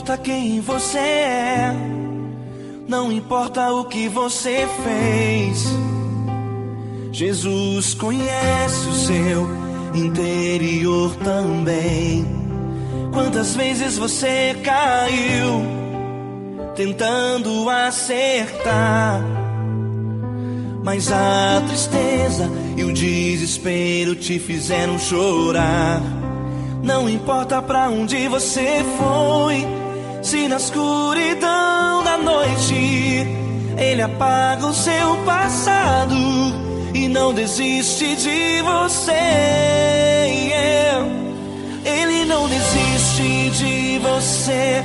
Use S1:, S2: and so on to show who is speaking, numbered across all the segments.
S1: importa quem você é, não importa o que você fez. Jesus conhece o seu interior também. Quantas vezes você caiu tentando acertar, mas a tristeza e o desespero te fizeram chorar. Não importa pra onde você foi, se na escuridão da noite Ele apaga o seu passado e não desiste de você. Ele não desiste de você,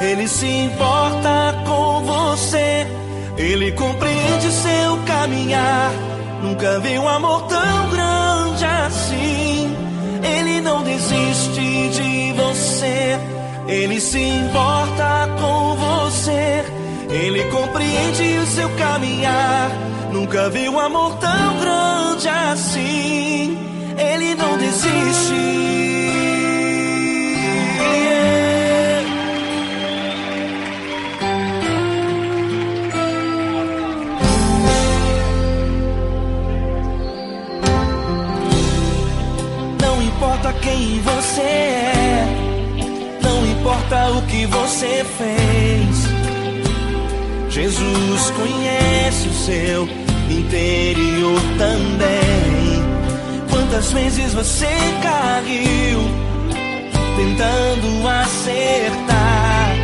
S1: Ele se importa com você. Ele compreende seu caminhar, nunca vi um amor tão grande assim. Ele não desiste de você, Ele se importa com você. Ele compreende o seu caminhar, nunca vi um amor tão grande assim. Ele não desiste. Não importa quem você é, não importa o que você fez. Jesus conhece o seu interior também. Quantas vezes você caiu tentando acertar,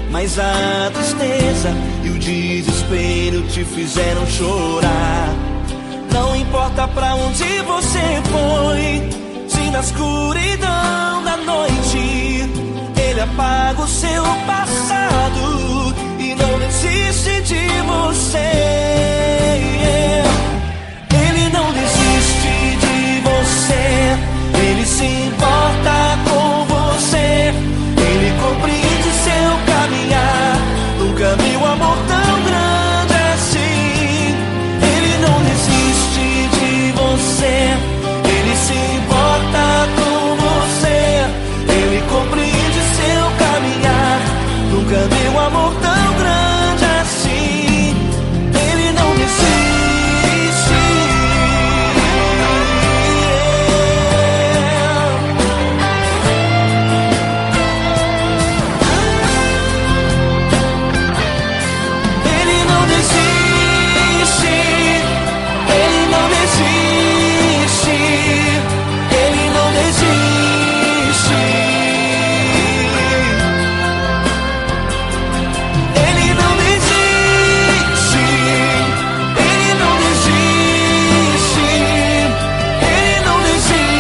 S1: mas a tristeza e o desespero te fizeram chorar. Não importa pra onde você foi, se na escuridão da noite Ele apaga o seu passado e não desiste de você. Ele não desiste de você, Ele se importa com você. Ele compreende seu caminhar, nunca vi um amor tão grande assim. Ele não desiste de você, Ele se importa com você. Ele compreende seu caminhar, nunca vi um amor tão grande assim. Ele não desiste. Ele não desiste. Ele não desiste. Ele não desiste. Ele não desiste. Ele não desiste. Ele não desiste.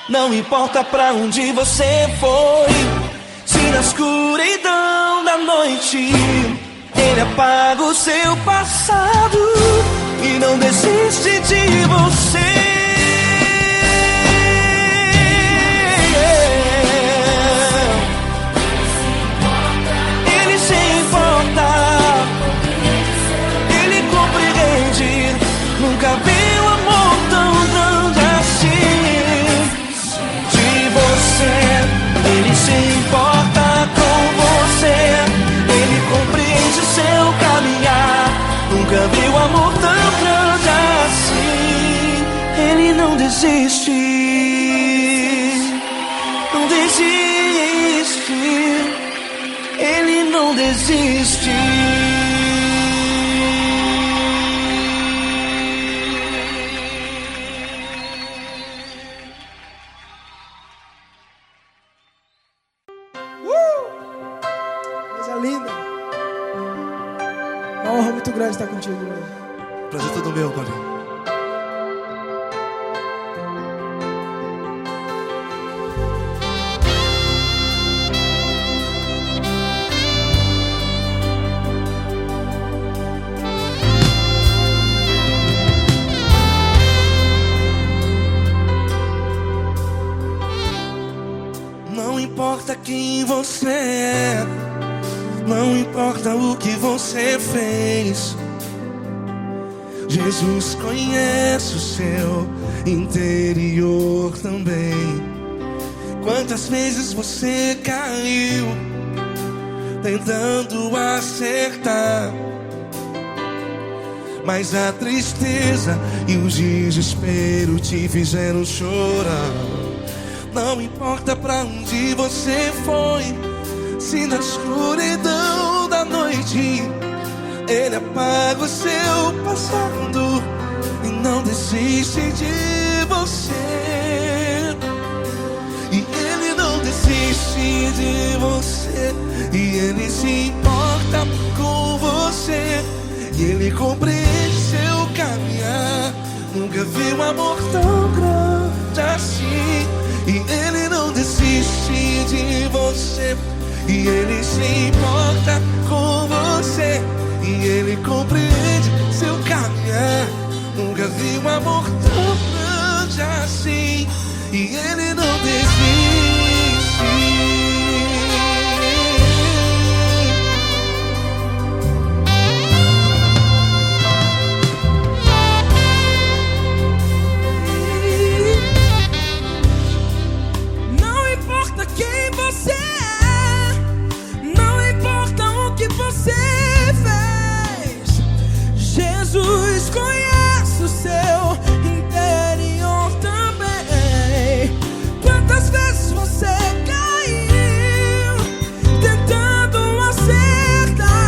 S1: Não importa pra onde você foi, se na escuridão da noite Ele apaga o seu passado e não desiste de você. Ele se importa, Ele compreende, nunca vi um amor tão grande assim. De você, Ele se importa com você. Ele compreende seu caminhar, nunca vi um amor tão grande assim. Ele não desiste, não desiste. Ele não desiste.
S2: Coisa linda. Uma honra muito grande estar contigo, mano.
S3: Prazer todo meu, Paulinho.
S1: Não importa quem você é, não importa o que você fez. Jesus conhece o seu interior também. Quantas vezes você caiu tentando acertar, mas a tristeza e o desespero te fizeram chorar. Não importa pra onde você foi, se na escuridão da noite Ele apaga o seu passado e não desiste de você. E Ele não desiste de você, e Ele se importa com você, e Ele compreende seu caminhar. Nunca vi um amor tão grande assim. E Ele não desiste de você, e Ele se importa com você, e Ele compreende seu caminhar. Nunca vi um amor tão grande assim. E Ele não desiste.
S2: Jesus conhece o seu interior também. Quantas vezes você caiu tentando acertar,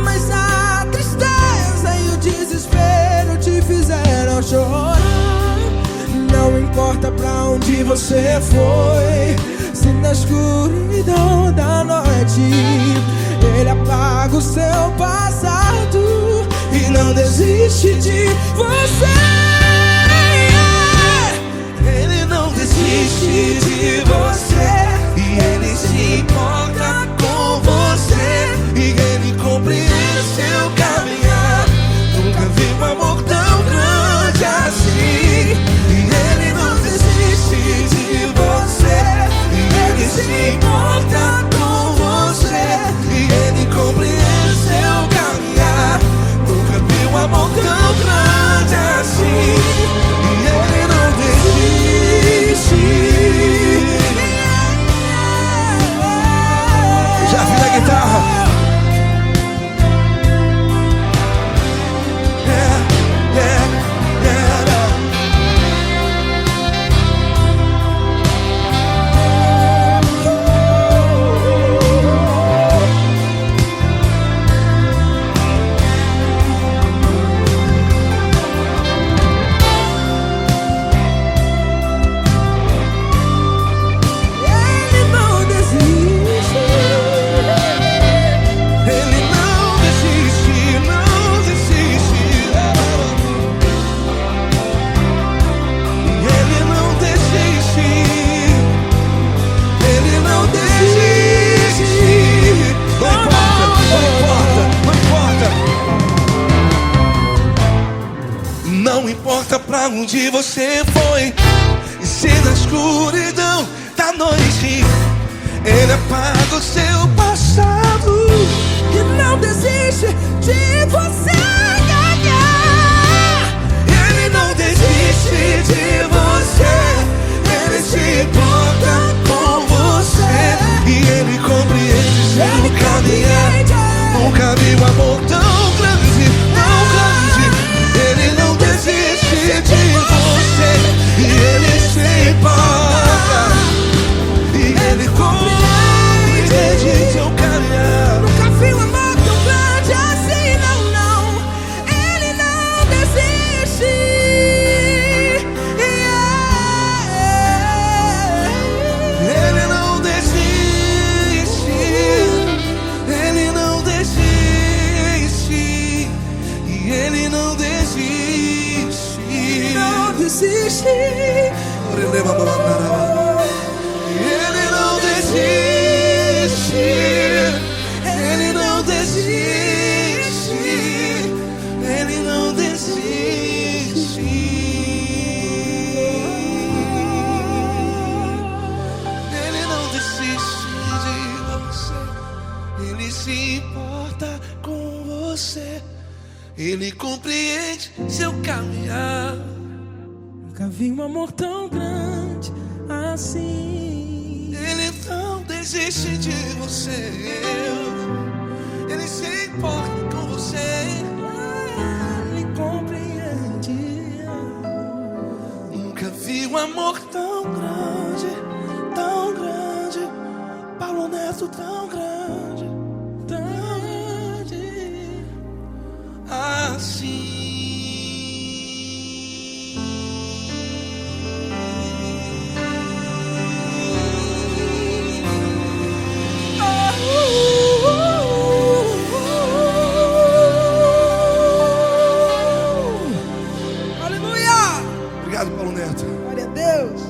S2: mas a tristeza e o desespero te fizeram chorar. Não importa pra onde você foi, se na escuridão da noite Ele apaga o seu passado e não desiste de você.
S1: Ele não desiste de você, e Ele se importa com você, e Ele compreende seu caminhar. Nunca vi um amor tão grande assim. E Ele não desiste de você, e Ele se importa com você, e Ele compreende seu caminhar. Nunca vi um amor tão grande assim. E Ele não desiste. Já vi a guitarra. Não importa pra onde você foi, e se na escuridão da noite Ele apaga o seu passado
S2: e não desiste de você.
S1: Ele não desiste de você, Ele se importa com você, e Ele compreende seu caminhar. Nunca vi um amor tão grande, tão grande. Ele não desiste de você, e Ele se importa, e Ele compreende seu caminhar.
S2: Nunca vi um amor tão grande assim, não, não. Ele não desiste.
S1: Ele não desiste. Ele não desiste. E Ele não desiste.
S2: Não desiste.
S1: Ele não desiste. Ele não desiste. Ele não desiste. Ele não desiste de você. Ele se importa com você. Ele
S2: vi um amor tão grande assim.
S1: Ele não desiste de você, Ele se importa com você.
S2: Ele compreende.
S1: Nunca vi um amor tão grande, tão grande. Paulo Neto tão grande,
S2: Tão grande
S1: assim.
S2: Aleluia!
S3: Obrigado, Paulo Neto.
S2: Glória a Deus.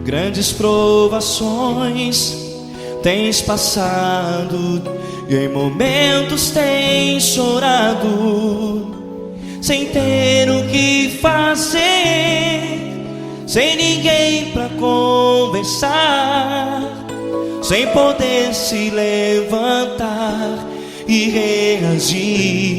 S1: Grandes provações tens passado e em momentos tens chorado, sem ter o que fazer, sem ninguém pra conversar, sem poder se levantar e reagir.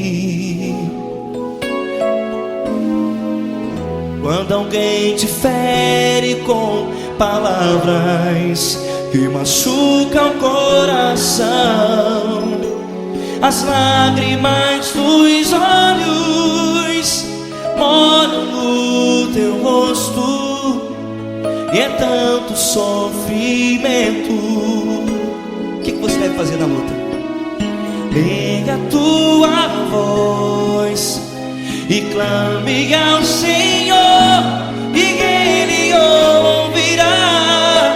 S1: Quando alguém te fere com palavras que machucam o coração, as lágrimas dos olhos molham no teu rosto, e é tanto sofrimento. O que você deve fazer na luta? Erga a tua voz e clame ao Senhor, e Ele ouvirá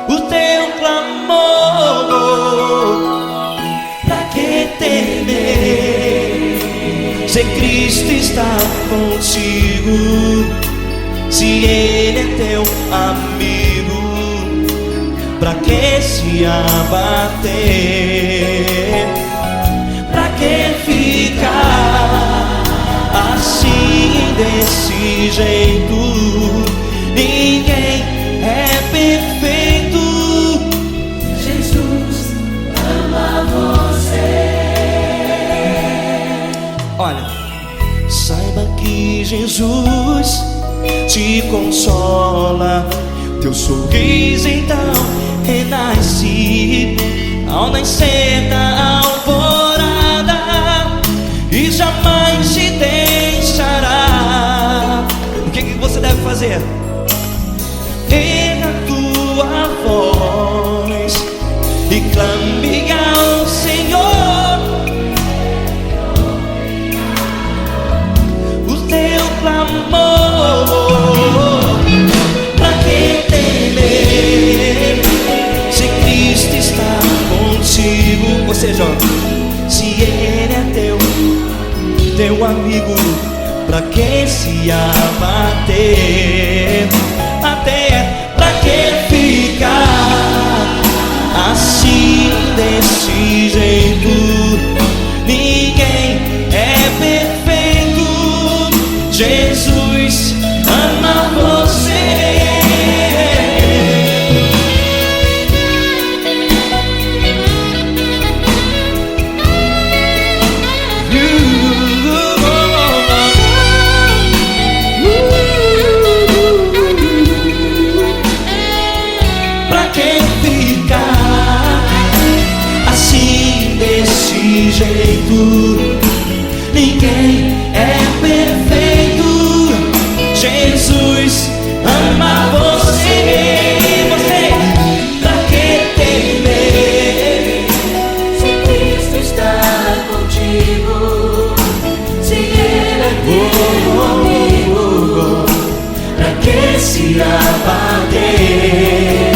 S1: o teu clamor. Pra que temer, se Cristo está contigo, se Ele é teu amigo? Pra que se abater? Pra que ficar assim, desse jeito? Ninguém é perfeito. Jesus ama você. Olha, saiba que Jesus te consola. Teu sorriso então renasce ao nascer da alvorada, e jamais te deixará. O que você deve fazer? Erga a tua voz e clame ao Senhor, o teu clamor. Pra que temer, se Cristo está contigo? Ou seja, se Ele é teu amigo, pra que se abater? Até pra que ficar assim, desse jeito? Ninguém é perfeito. Jesus ama você. Jeito, ninguém é perfeito. Jesus ama você. Pra que temer, se Cristo está contigo, se Ele é teu amigo? Pra que se abater?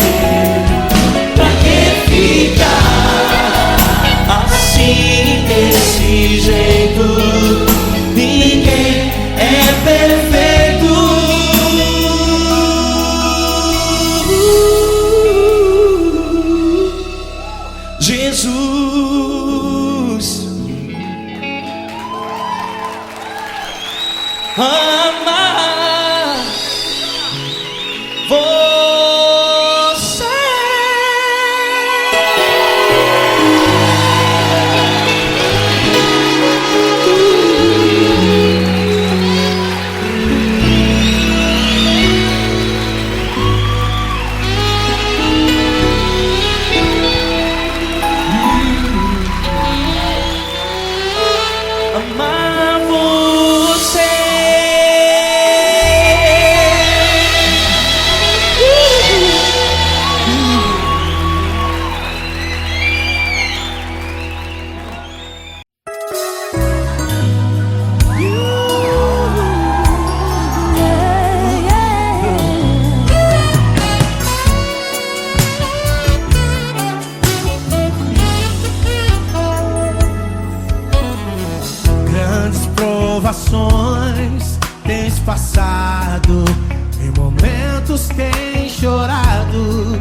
S4: chorado,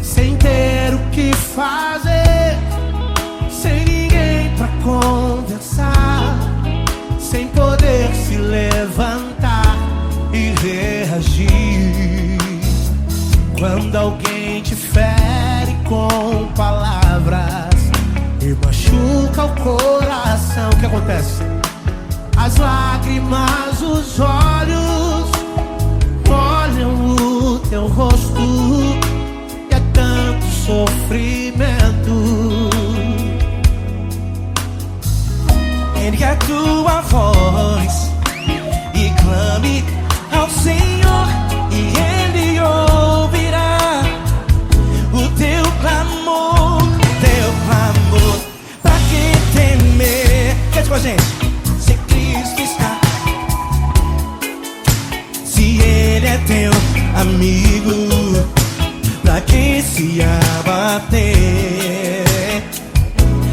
S4: sem ter o que fazer, sem ninguém pra conversar, sem poder se levantar e reagir. Quando alguém te fere com palavras e machuca o coração, o que acontece? As lágrimas, os olhos molham o teu rosto e é tanto sofrimento.
S1: Ergue a tua voz e clame ao Senhor, e Ele ouvirá o teu clamor, pra que temer? Cante com a gente. Se Cristo está, se Ele é teu amigo, pra que se abater?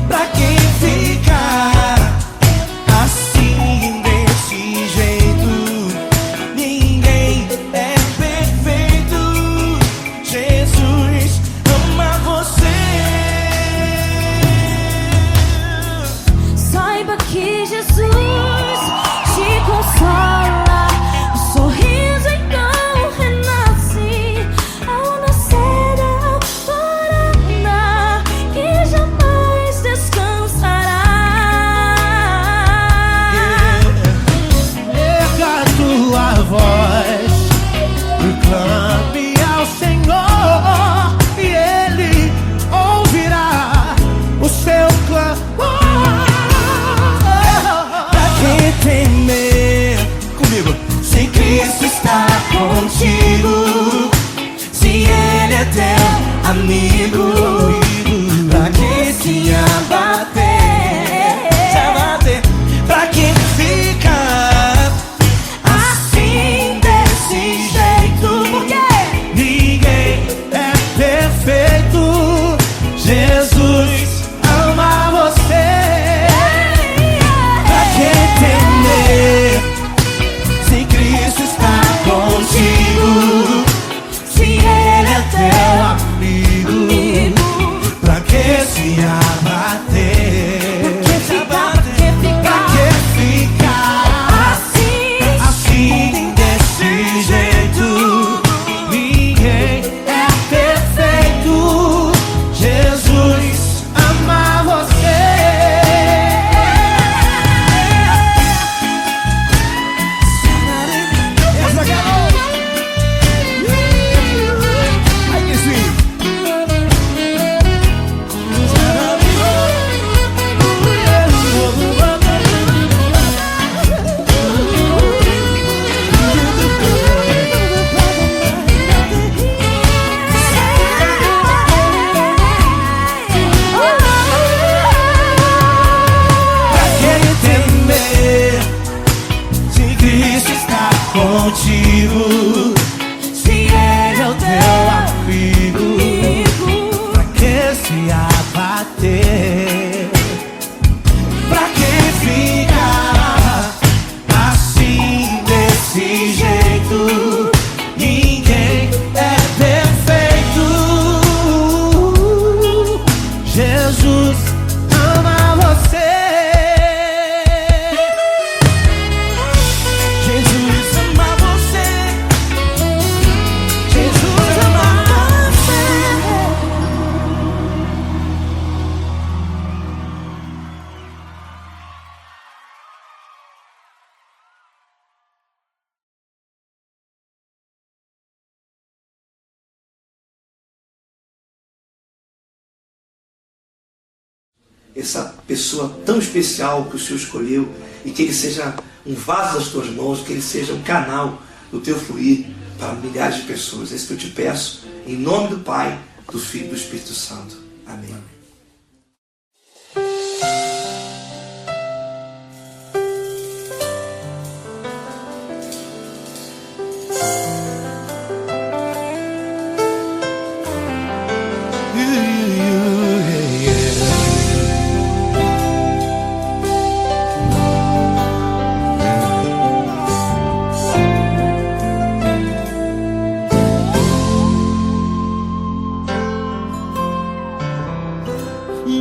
S1: Pra que ficar assim desse jeito? Ninguém é perfeito. Jesus ama você.
S2: Saiba que Jesus te consola. O sorriso então renasce ao nascer da alvorada, que jamais descansará.
S4: Erga a tua voz e clame ao Senhor, e Ele ouvirá o seu clamor.
S1: Pra que temer? Comigo. Se Cristo está contigo, se Ele é teu amigo, pra que se abater? Se abater. Pra que ficar assim desse jeito? Porque
S4: Ninguém é perfeito. Jesus ama você.
S1: pra que temer? Se Cristo está contigo, se Ele é teu
S4: Amigo, pra que se abater? Pra que ficar assim desse jeito? Ninguém é perfeito. Jesus ama você. Essa garota. Ai, que sweet. Pra que temer? Se Cristo está contigo, se Ele é o teu amigo, pra que se abater? Pra que ficar assim desse jeito? Ninguém é perfeito. Jesus ama você.
S1: Jesus ama você. Jesus ama você.
S3: Essa pessoa tão especial que o Senhor escolheu, e que ele seja um vaso das tuas mãos, que ele seja um canal do teu fluir para milhares de pessoas. É isso que eu te peço, em nome do Pai, do Filho e do Espírito Santo. Amém.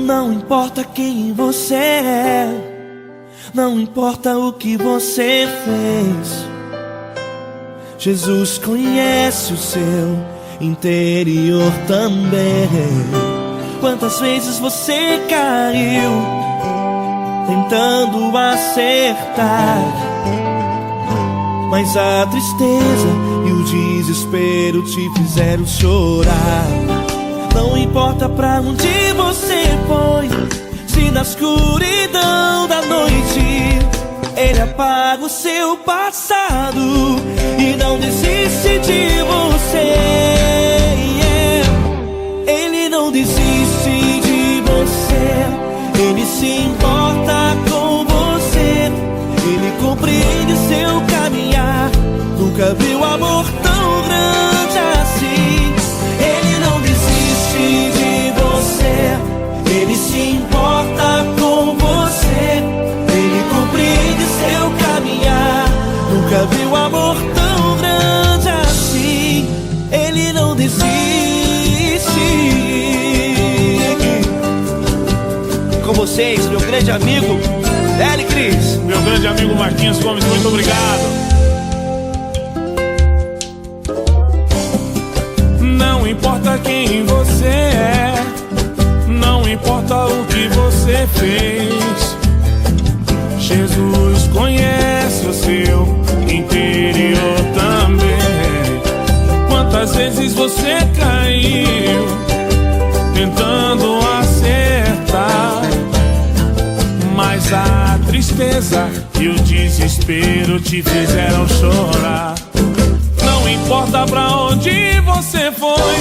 S1: Não importa quem você é, não importa o que você fez, Jesus conhece o seu interior também. Quantas vezes você caiu tentando acertar, mas a tristeza e o desespero te fizeram chorar. Não importa pra onde você foi, se na escuridão da noite Ele apaga o seu passado e não desiste de você. Ele não desiste de você, Ele se importa com você, Ele compreende seu caminhar. Nunca viu amor tão grande assim. Ele não desiste de você, Ele se importa com você, Ele compreende seu caminhar. Nunca viu amor tão grande assim. Ele não desiste. Com vocês, meu grande amigo L. Cris.
S5: Meu grande amigo Marquinhos Gomes, muito obrigado. Não importa quem você é, não importa o que você fez, Jesus conhece o seu interior também. Quantas vezes você caiu tentando acertar, mas a tristeza e o desespero te fizeram chorar. Não importa pra onde você foi,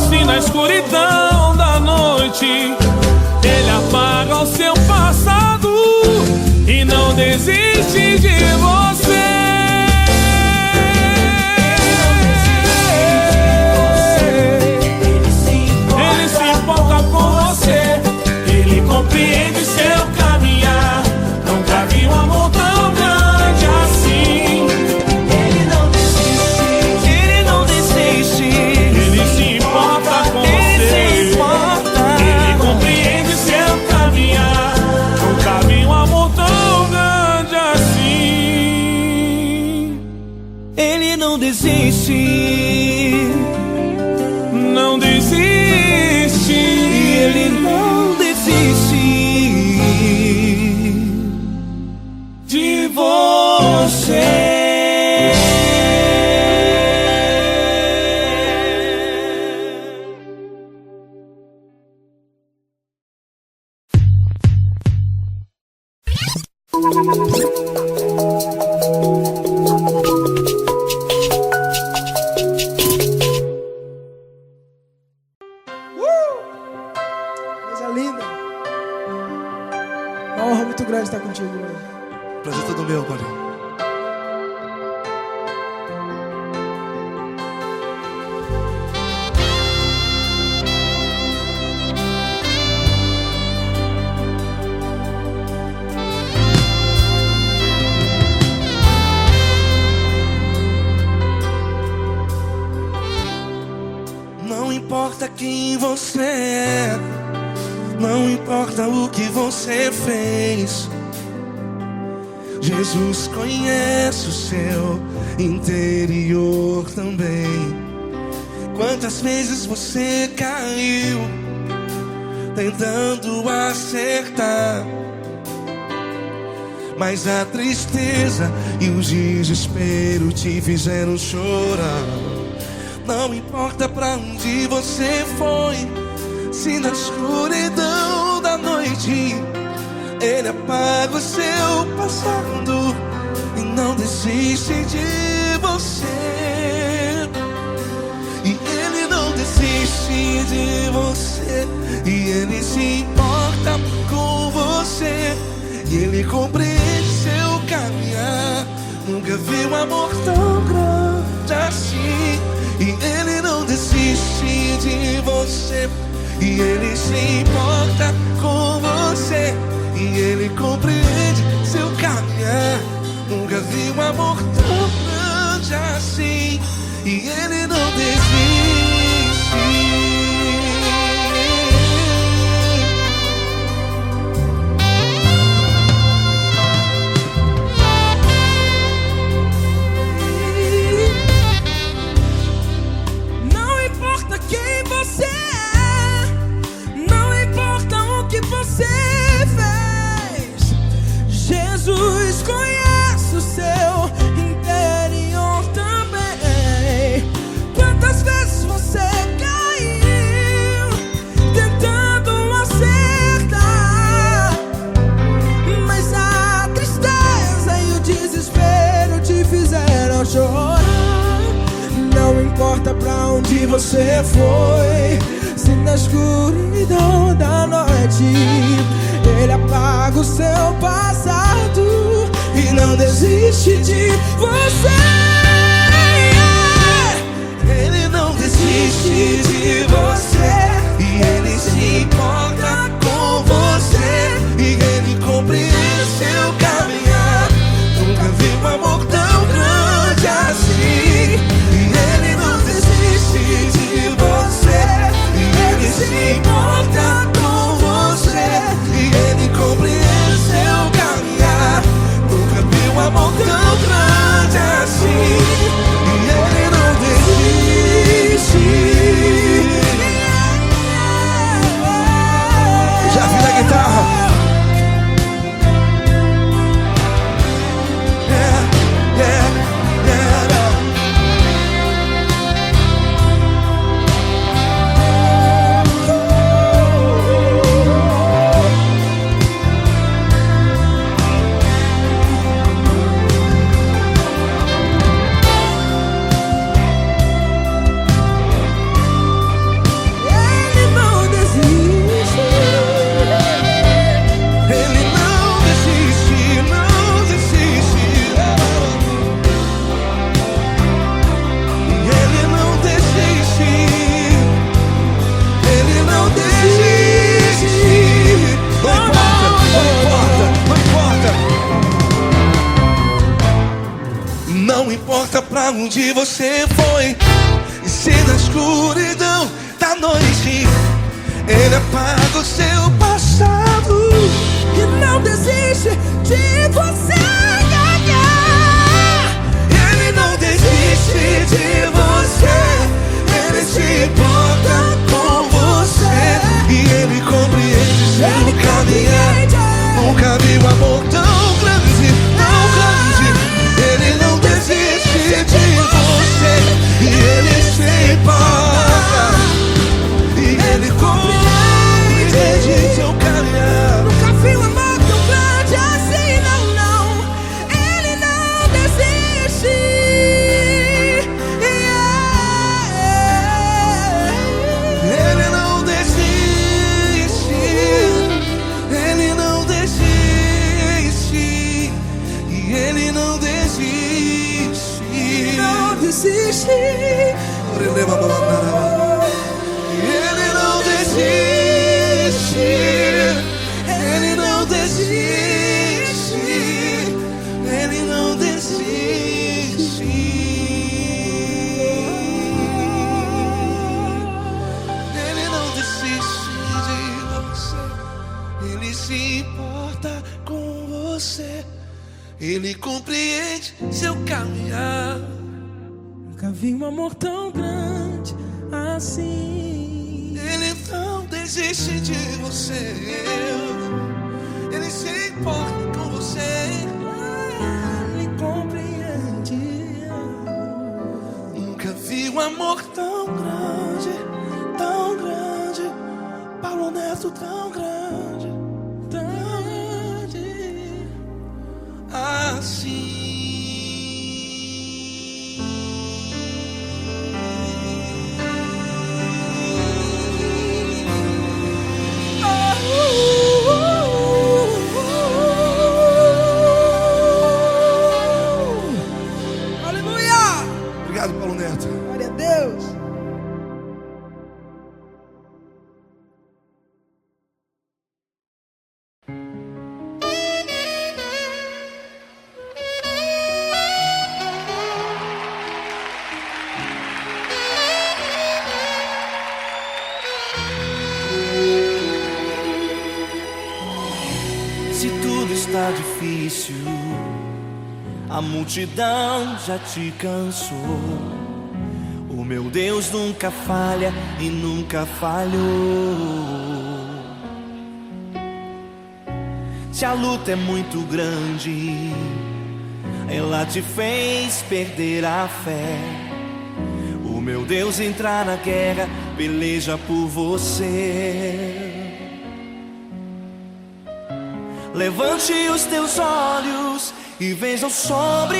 S5: se na escuridão da noite Ele apaga o seu passado e não desiste de você. Ele se importa com você, Ele compreende seu caminhar. Nunca vi um amor tão grande assim.
S1: Ele não desiste, Ele não desiste.
S5: Ele se importa com
S1: Ele
S5: você,
S1: se importa.
S5: Ele compreende seu caminhar. Nunca vi um amor tão grande assim.
S1: Ele não desiste,
S5: Não desiste.
S1: Ele não desiste
S5: De você.
S6: Coisa linda. Uma honra muito grande estar contigo hoje.
S3: Prazer todo meu, Paulinho. Não importa quem você é, não importa o que você fez, Jesus conhece o seu interior também. Quantas vezes você caiu tentando acertar, mas a tristeza e o desespero te fizeram chorar. Não importa pra onde você foi, se na escuridão da noite Ele apaga o seu passado e não desiste de você. E Ele não desiste de você, e Ele se importa com você, e Ele compreende seu caminhar. Nunca vi um amor tão grande assim. E Ele não desiste de você, e Ele se importa com você, e Ele compreende seu caminhar. Nunca vi um amor tão grande assim. E Ele não desiste.
S6: pra onde você foi. Se na escuridão da noite Ele apaga o seu passado e não desiste de você. Ele não desiste de você, e Ele se importa com você, e Ele compreende seu caminhar. Nunca vi um amor tão grande assim. E Ele não desiste de você, e Ele se importa com você, e Ele compreende seu caminhar. Nunca vi um amor tão grande assim. E Ele não desiste. Já vi na guitarra. Não importa pra onde você foi, e se na escuridão da noite Ele apaga o seu passado e não desiste de você. Ele não desiste de você, Ele se importa com você, e Ele compreende seu caminhar. Nunca vi um amor tão grande, tão grande. Ele não desiste de você, e Ele se importa, e Ele compreende seu caminhar. Nunca vi um amor tão grande assim, não, não. Ele não desiste. Ele não desiste. Ele não desiste. E Ele não desiste. Não desiste. Ele não desiste. Ele não desiste. Ele não desiste. Ele não desiste de você. Ele se importa com você. Ele compreende seu caminhar. Nunca vi um amor tão grande assim. Ele não desiste de você. Ele se importa com você. Ele compreende. Nunca vi um amor tão grande, tão grande. Paulo Neto tão grande, tão grande assim. Obrigado, Paulo Neto. Glória a Deus.
S1: Se tudo está difícil, a multidão já te cansou. O meu Deus nunca falha e nunca falhou. Se a luta é muito grande, ela te fez perder a fé. O meu Deus entra na guerra, peleja por você. Levante os teus olhos e veja o sobrenatural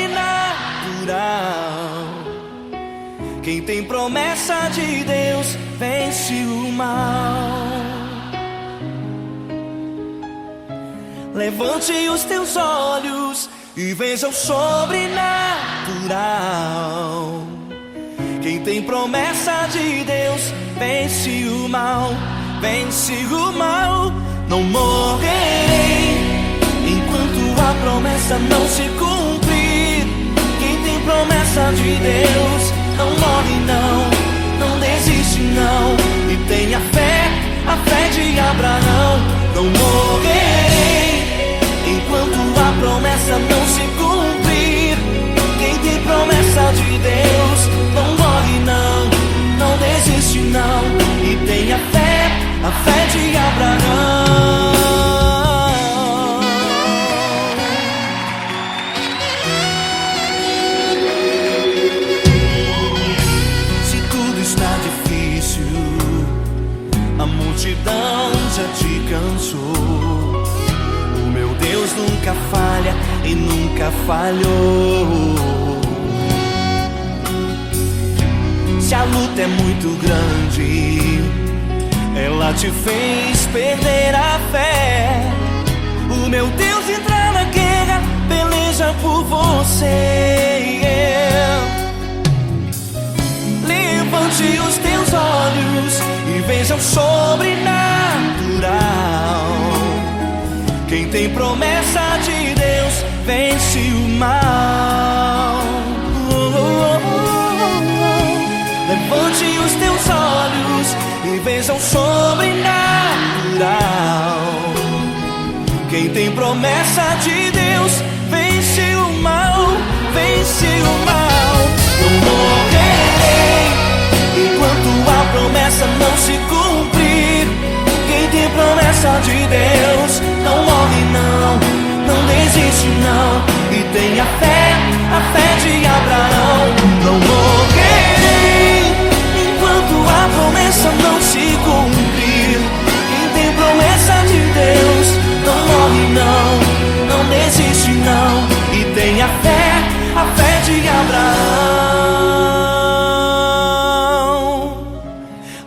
S1: Quem tem promessa de Deus vence o mal. Levante os teus olhos e veja o sobrenatural. Quem tem promessa de Deus vence o mal, vence o mal. Não morrerei enquanto a promessa não se cumprir. Quem tem promessa de Deus não morre não, não desiste não. E tenha fé, a fé de Abraão. Não morrerei enquanto a promessa não se cumprir. Quem tem promessa de Deus não morre não, não desiste não. E tenha fé, a fé de Abraão. Se tudo está difícil, a multidão já te cansou. O meu Deus nunca falha e nunca falhou. Se a luta é muito grande, ela te fez perder a fé. O meu Deus entra na guerra, peleja por você. Levante os teus olhos e veja o sobrenatural. Quem tem promessa de Deus vence o mal. Levante os teus olhos e veja o sobrenatural. Quem tem promessa de Deus vence o mal, vence o mal. Não morrerei enquanto a promessa não se cumprir. Quem tem promessa de Deus não morre não, não desiste não. E tenha fé, a fé de Abraão. Não morrerei enquanto a promessa não se cumprir. Quem tem promessa de Deus não morre não, não desiste não. E tenha fé, a fé de Abraão.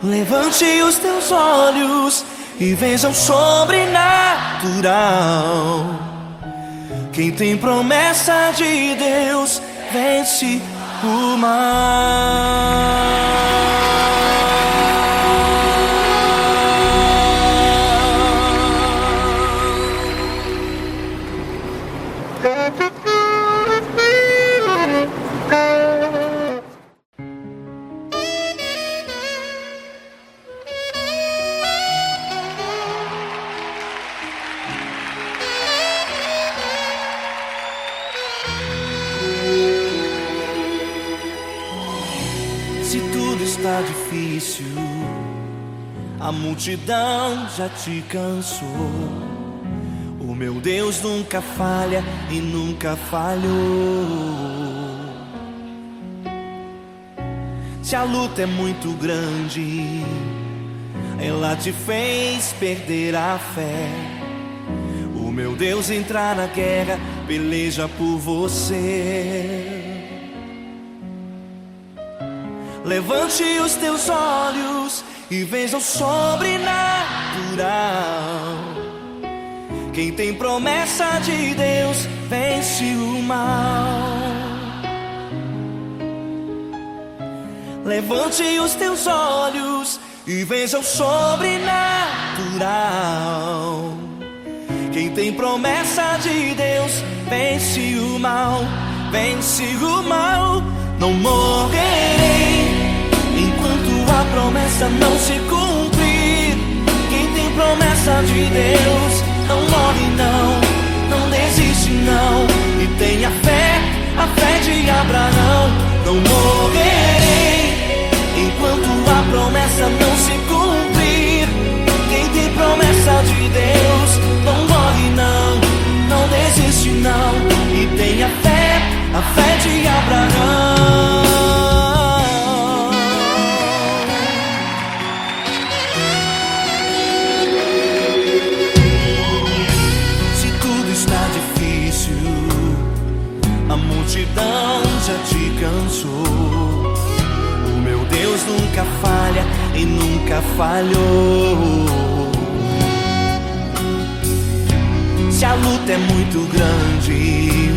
S1: Levante os teus olhos e veja o sobrenatural. Quem tem promessa de Deus vence o mal. Se tudo está difícil, a multidão já te cansou. O meu Deus nunca falha e nunca falhou. Se a luta é muito grande, ela te fez perder a fé. O meu Deus entra na guerra, peleja por você. Levante os teus olhos e veja o sobrenatural. Quem tem promessa de Deus vence o mal. Levante os teus olhos e veja o sobrenatural. Quem tem promessa de Deus vence o mal, vence o mal. Não morrerei enquanto a promessa não se cumprir. Quem tem promessa de Deus não morre não, não desiste não. E tenha fé, a fé de Abraão. Não morrerei enquanto a promessa não se cumprir. Quem tem promessa de Deus não morre não, não desiste não. E tenha fé, a fé de Abraão. A multidão já te cansou. e nunca falhou. Se a luta é muito grande,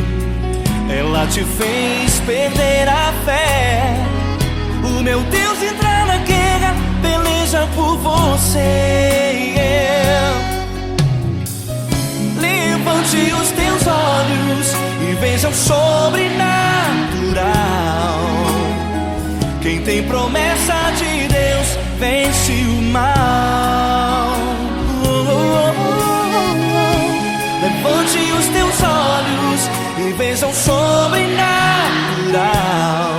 S1: ela te fez perder a fé. O meu Deus entra na guerra, peleja por você. Levante os teus olhos e veja o sobrenatural. Quem tem promessa de Deus vence o mal. Levante os teus olhos e veja o sobrenatural.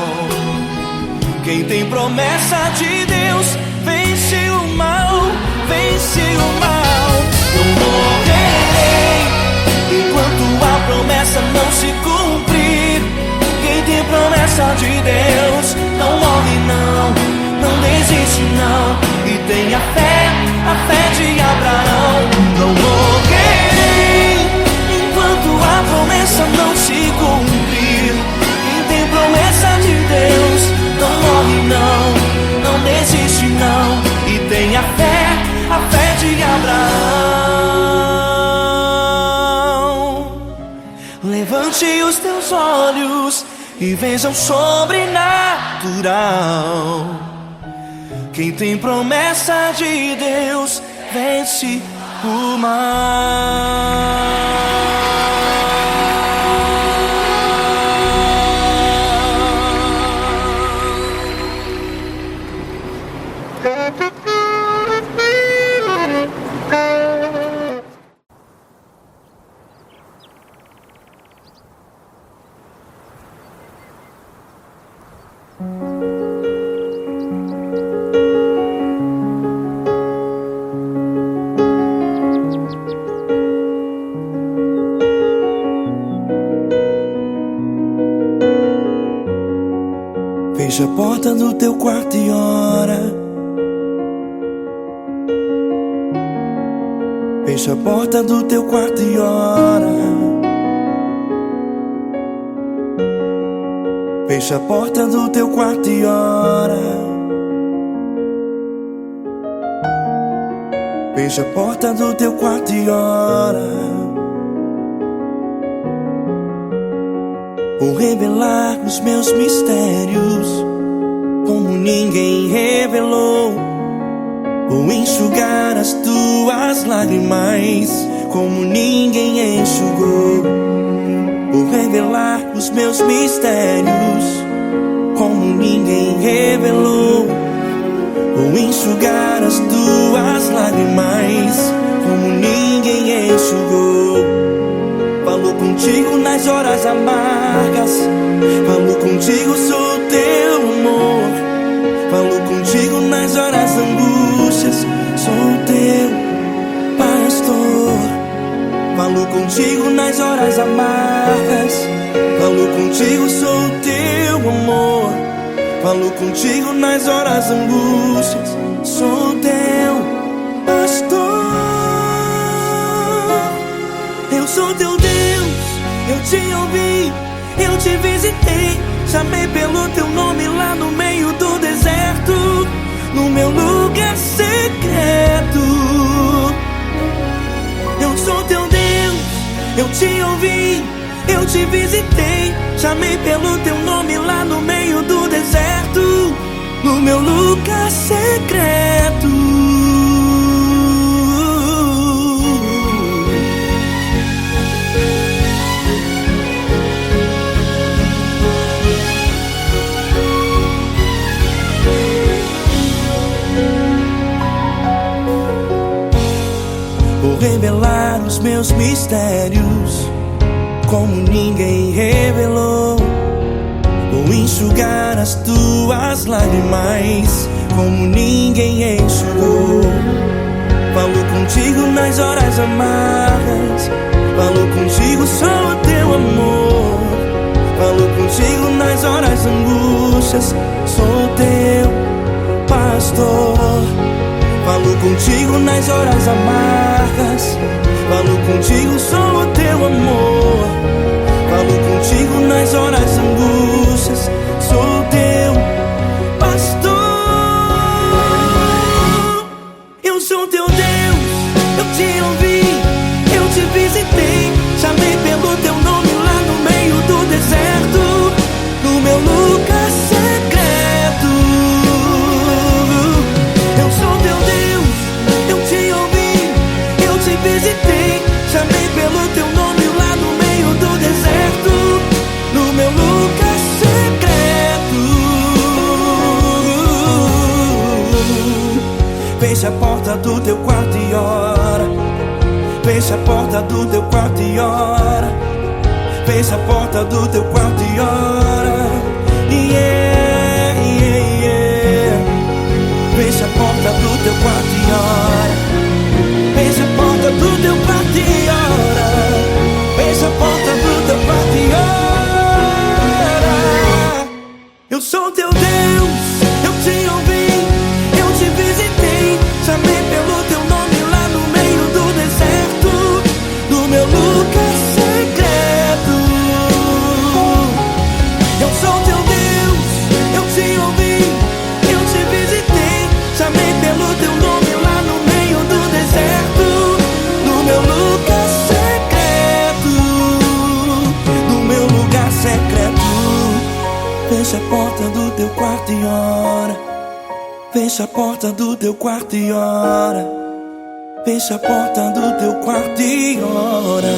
S1: Quem tem promessa de Deus vence o mal, vence o mal. Eu morrerei enquanto a promessa não se cumprir. Quem tem promessa de Deus não morre não, não desiste não. E tenha fé, a fé de Abraão. Não morrerei enquanto a promessa não se cumprir. Quem tem promessa de Deus não morre não, não desiste não. E tenha fé, a fé de Abraão. Levante os teus olhos e veja o sobrenatural. Quem tem promessa de Deus vence o mal.
S6: Fecha a porta do teu quarto e ora. Fecha a porta do teu quarto e ora. Fecha a porta do teu quarto e ora. Fecha a porta do teu quarto e ora. Vou revelar os meus mistérios como ninguém revelou. Vou enxugar as tuas lágrimas como ninguém enxugou. Vou revelar os meus mistérios como ninguém revelou. Vou enxugar as tuas lágrimas como ninguém enxugou. Falo contigo nas horas amargas, falo contigo, sou teu amor. Falo contigo nas horas angústias, sou teu pastor. Falo contigo nas horas amargas, falo contigo, sou teu amor. Falo contigo nas horas angústias, sou teu pastor. Eu sou teu Deus, eu te ouvi, eu te visitei. Chamei pelo teu nome lá no meio do deserto, no meu lugar secreto. Eu sou teu Deus, eu te ouvi, eu te visitei. Chamei pelo teu nome lá no meio do deserto, no meu lugar secreto. Vou revelar os meus mistérios como ninguém revelou. Vou enxugar as tuas lágrimas como ninguém enxugou. Falo contigo nas horas amargas, falo contigo, sou teu amor. Falo contigo nas horas angústias, sou teu pastor. Falo contigo nas horas amargas, falo contigo, sou teu amor. Falo contigo nas horas angústias, sou teu pastor. Fecha a porta do teu quarto e ora. Fecha a porta do teu quarto e ora. Fecha a porta do teu quarto e ora. Yeah, yeah, yeah. Fecha a porta do teu quarto e ora. Fecha a porta do teu quarto e ora. Fecha a porta do teu quarto e ora. Eu sou teu Deus, eu te ouvi, eu te visitei, chamei pelo teu nome lá no meio do deserto, no meu lugar secreto. Eu sou teu Deus, eu te ouvi, eu te visitei, chamei pelo teu nome lá no meio do deserto, no meu lugar secreto, no meu lugar secreto. Fecha a porta do teu quarto e ora. Fecha a porta do teu quarto e ora. Fecha a porta do teu quarto e ora.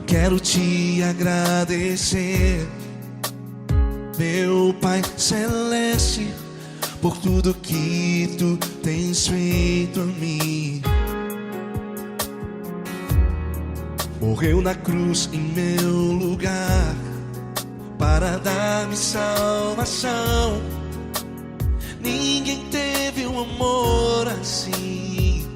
S6: Quero te agradecer, meu Pai Celeste, por tudo que tu tens feito a mim. Morreu na cruz em meu lugar para dar-me salvação. Ninguém teve um amor assim.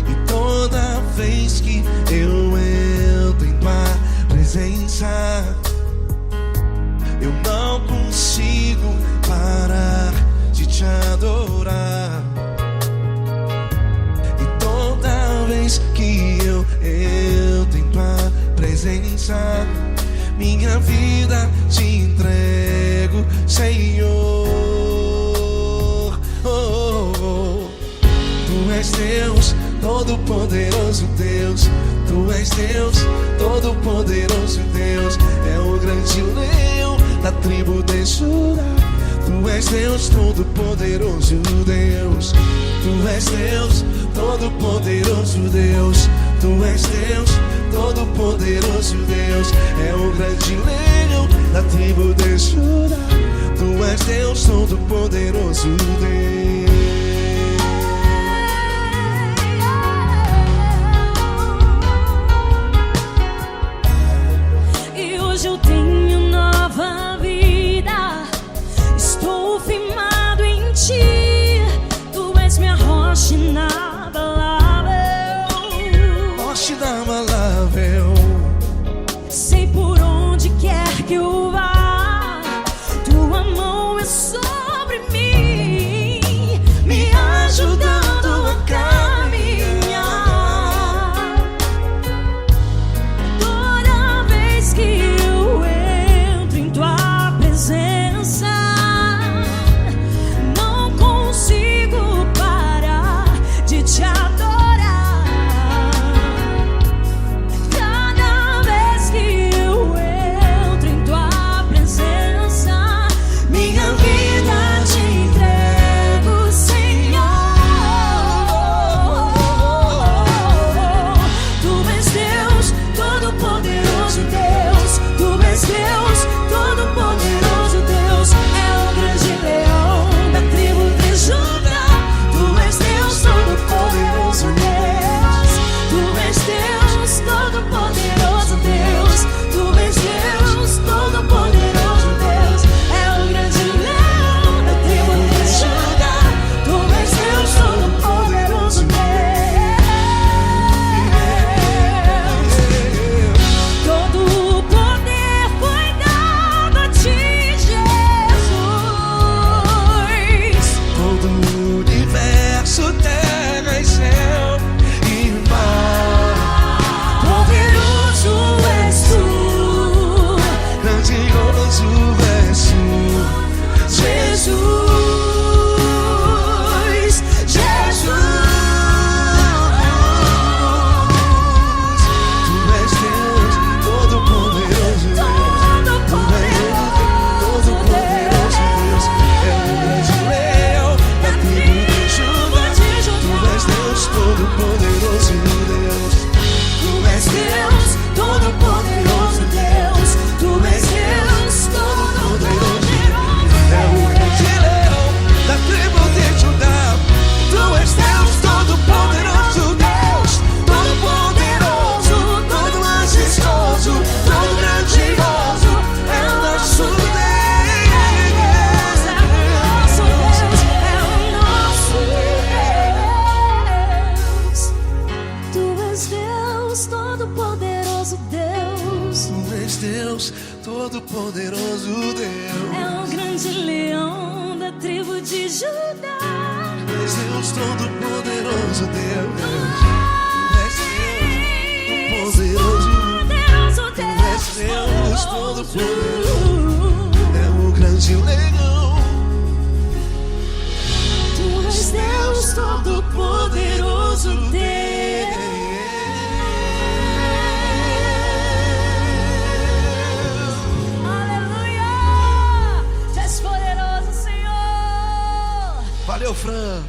S6: E toda vez que eu entro em tua presença, eu não consigo parar de te adorar. E toda vez que eu entro em tua presença, minha vida te entrego, Senhor. Oh, oh, oh. Tu és Deus, Todo-Poderoso Deus. Tu és Deus, Todo-Poderoso Deus. É o grande leão da tribo de Judá. Tu és Deus, Todo-Poderoso Deus. Tu és Deus, Todo-Poderoso Deus. Tu és Deus, Todo-Poderoso Deus. É o grande leão da tribo de Judá. Tu és Deus, Todo-Poderoso Deus.
S2: E hoje eu tenho nova vida. Estou firmado em ti. Tu és minha rocha inabalável.
S6: Rocha inabalável.
S2: Sei por onde quer que eu vá, tua mão é sobre mim. todo-poderoso Deus.
S6: Tu és Deus, todo-poderoso Deus.
S2: É o grande leão da tribo de Judá.
S6: Tu és Deus, todo-poderoso Deus. Tu és Deus, todo-poderoso. Tu és Deus, todo-poderoso. É o grande leão.
S2: Tu és Deus, todo-poderoso Deus. Aleluia! Tu és poderoso, Senhor.
S6: Valeu, Fran.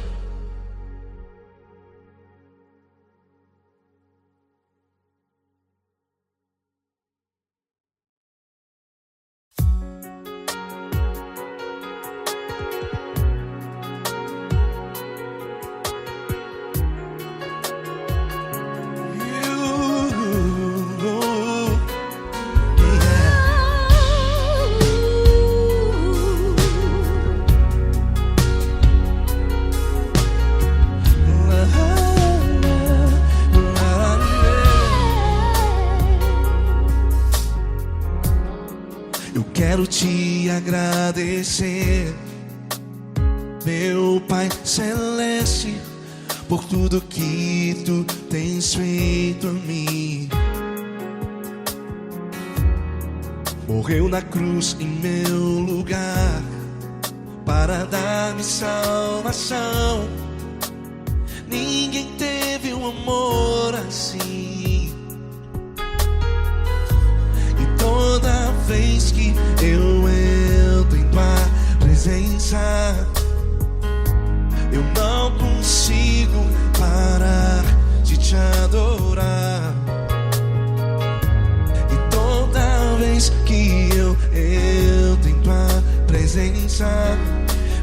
S6: Quero te agradecer, meu Pai Celeste, por tudo que tu tens feito a mim. Morreu na cruz em meu lugar para dar-me salvação. Ninguém teve um amor assim. E toda vez que eu entro em tua presença, eu não consigo parar de te adorar. E toda vez que eu entro em tua presença,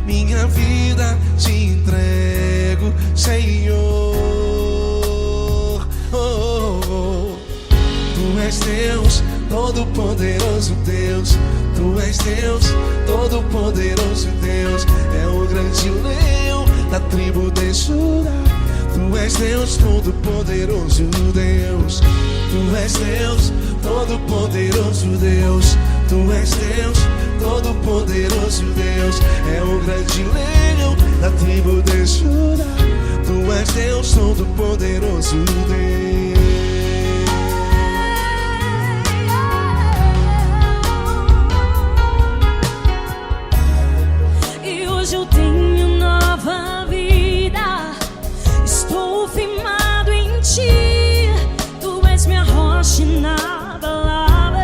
S6: minha vida te entrego, Senhor. Tu és Deus, todo-poderoso Deus. Tu és Deus, todo-poderoso Deus. É o grande leão da tribo de Judá. Tu és Deus, todo-poderoso Deus. Tu és Deus, todo-poderoso Deus. Tu és Deus, todo-poderoso Deus. É o grande leão da tribo de Judá. Tu és Deus, todo-poderoso Deus.
S2: Eu tenho nova vida, estou firmado em ti. Tu és minha rocha inabalável,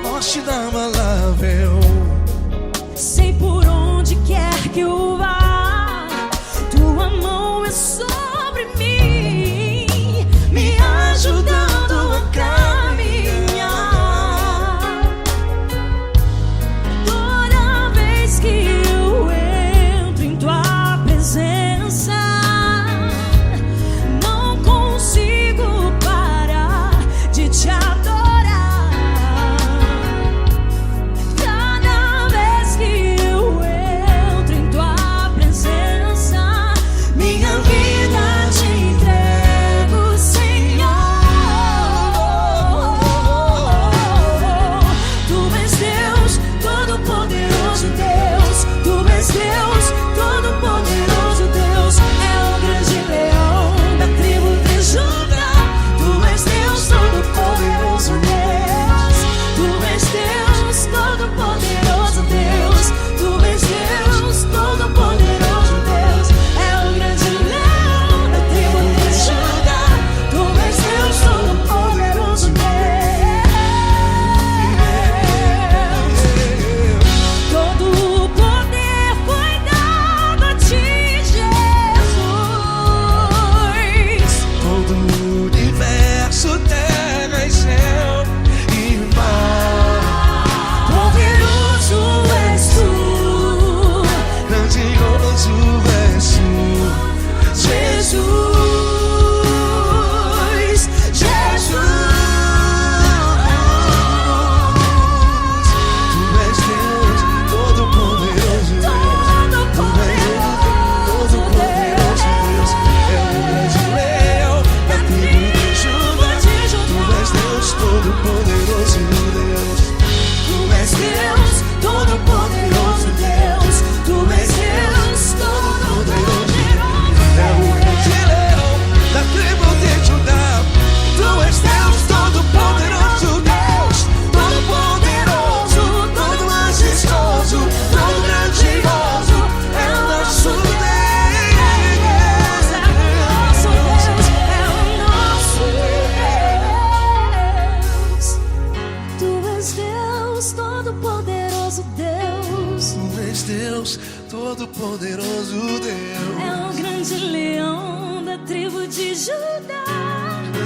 S6: Rocha inabalável.
S2: sei por onde quer que eu vá, tua mão é sobre mim.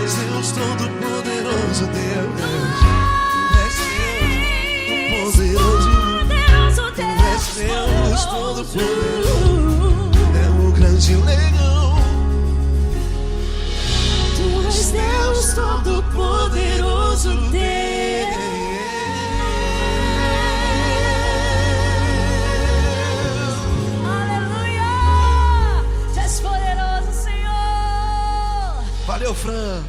S6: és Deus Todo-Poderoso, Deus. És Deus Todo-Poderoso, és Deus Todo-Poderoso, é o grande leão.
S2: Tu és Deus Todo-Poderoso, Deus. Aleluia! Tu és poderoso, Senhor.
S6: Valeu, Fran.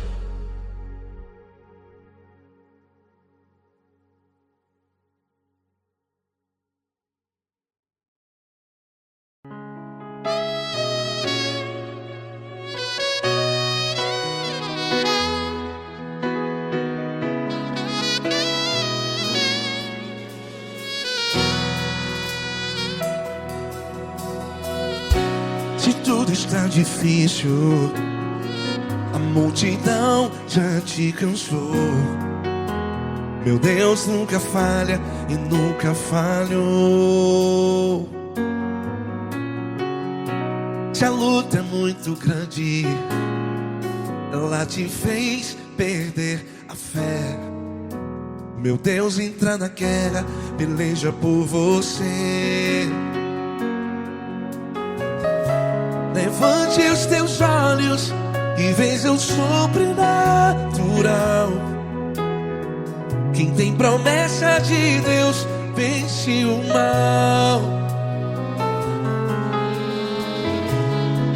S6: Se tudo está difícil, a multidão já te cansou. Meu Deus nunca falha e nunca falhou. Se a luta é muito grande, ela te fez perder a fé. Meu Deus entra na guerra, peleja por você. Levante os teus olhos e veja o sobrenatural. Quem tem promessa de Deus vence o mal.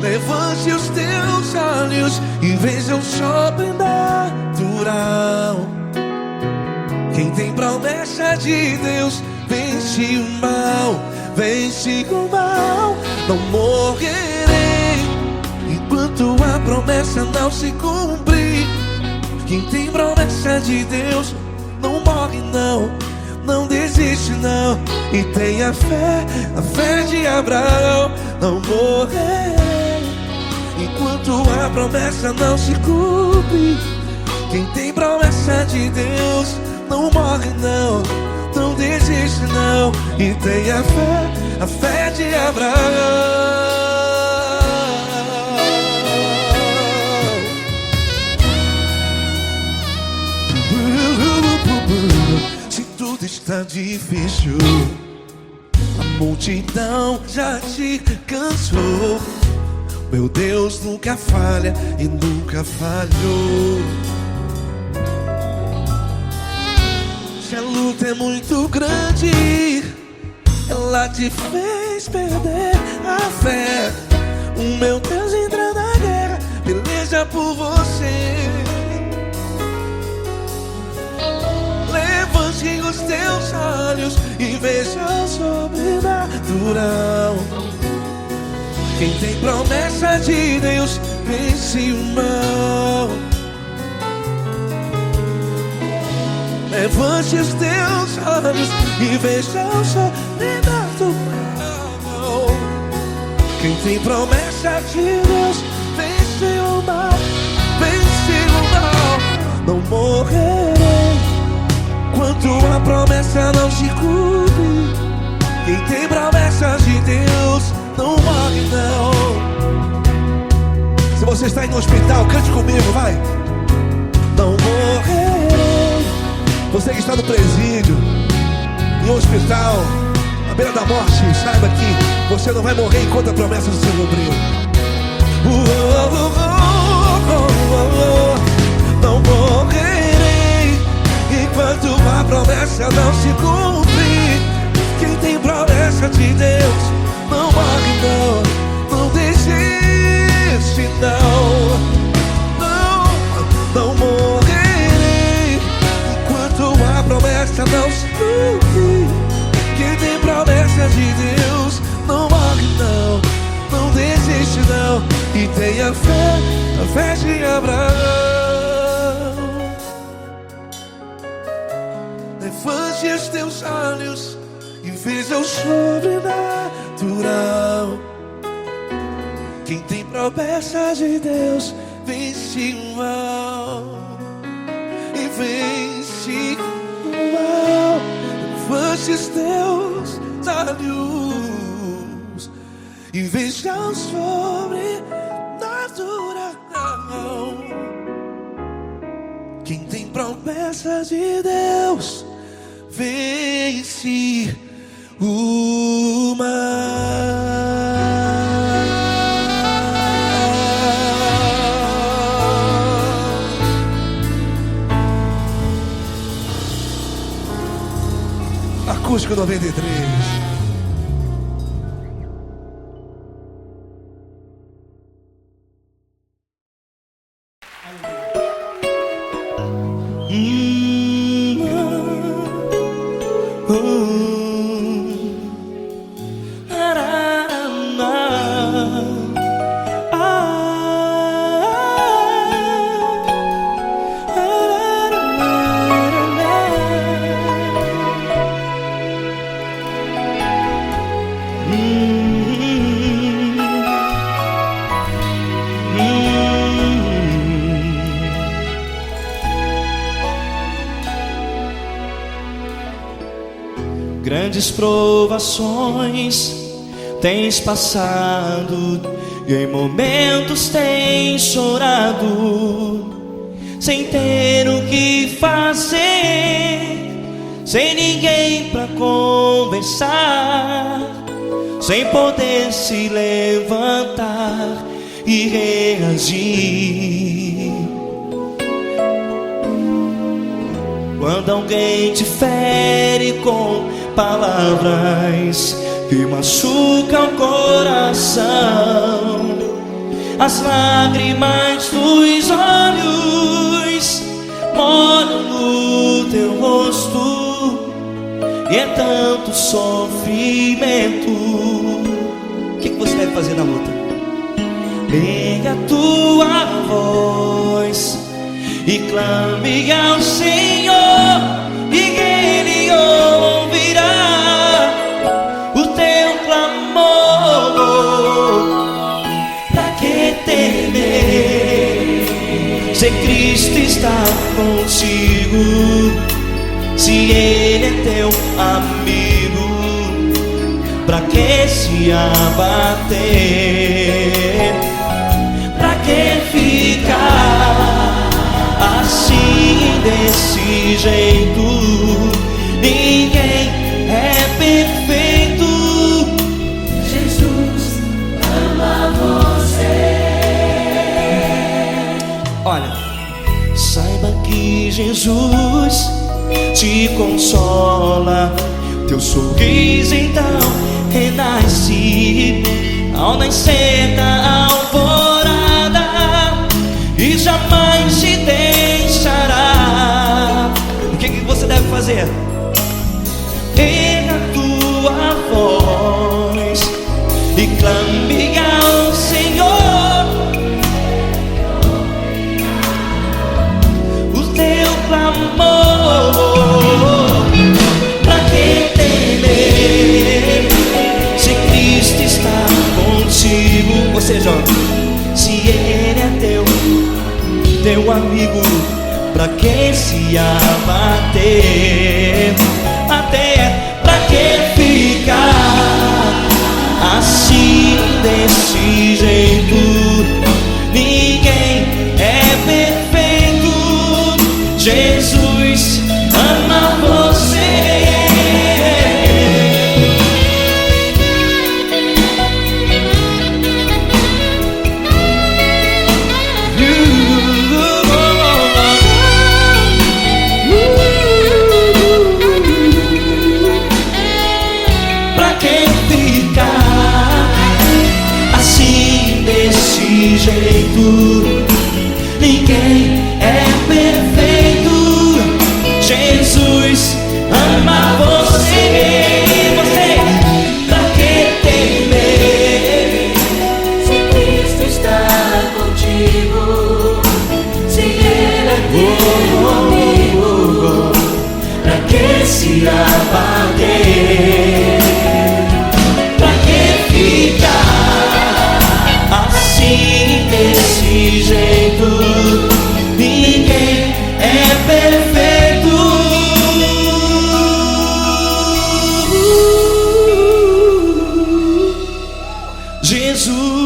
S6: Levante os teus olhos e veja o sobrenatural. Quem tem promessa de Deus vence o mal. Vence o mal. Não morrerei enquanto a promessa não se cumprir. Quem tem promessa de Deus não morre não, não desiste não. E tenha fé, a fé de Abraão. Não morrerei enquanto a promessa não se cumpre. Quem tem promessa de Deus não morre não, não desiste não. E tenha fé, a fé de Abraão. Se tudo está difícil, a multidão já te cansou. Meu Deus nunca falha e nunca falhou. Se a luta é muito grande, ela te fez perder a fé. O meu Deus entra na guerra, peleja por você. Levante os teus olhos e veja o sobrenatural. Quem tem promessa de Deus vence o mal. Levante os teus olhos e veja o sobrenatural. Quem tem promessa de Deus vence o mal. Vence o mal. Não morrerei enquanto a promessa não se cumpre. Quem tem promessas de Deus não morre não. Se você está aí no hospital, cante comigo, vai. Não morrerei. Você que está no presídio, em um hospital, à beira da morte, saiba que você não vai morrer enquanto a promessa não se cumprir. Não morrerei enquanto a promessa não se cumprir. Quem tem promessa de Deus não morre não, não desiste não. Não morrerei enquanto a promessa não se cumprir. Quem tem promessa de Deus não morre não, não desiste não. E tenha fé, a fé de Abraão. Levante os teus olhos e veja o sobrenatural. Quem tem promessa de Deus vence o mal. E vence o mal. Levante os teus olhos e veja o sobrenatural. não. Quem tem promessas de Deus vence o mal. Acústico 93.
S1: Grandes provações tens passado e em momentos tens chorado, sem ter o que fazer, sem ninguém pra conversar, sem poder se levantar e reagir. Quando alguém te fere com palavras que machucam o coração, as lágrimas dos olhos molham no teu rosto, e é tanto sofrimento. O que você deve fazer na luta? Pega a tua voz e clame ao Senhor, e Ele ouvirá o teu clamor. Pra que temer, se Cristo está contigo, se Ele é teu amigo? Pra que se abater? Pra que ficar assim, desse jeito? Ninguém é perfeito. Jesus ama você. Olha, saiba que Jesus te consola, teu sorriso então renasce ao nascer da alvorada, e jamais te deixará. O que você deve fazer? Erga a tua voz e clame ao Senhor, o teu clamor. Pra que temer, se Cristo está contigo? Ou seja, se Ele é teu amigo, pra que se abater? Até pra que ficar assim, desse jeito? Ninguém é perfeito. Jesus ama você. Ninguém é perfeito. Jesus ama você. Pra que temer, se Cristo está contigo, se Ele é teu amigo? Pra que se abater? Pra que ficar assim, desse jeito? Ninguém é perfeito. Jesus.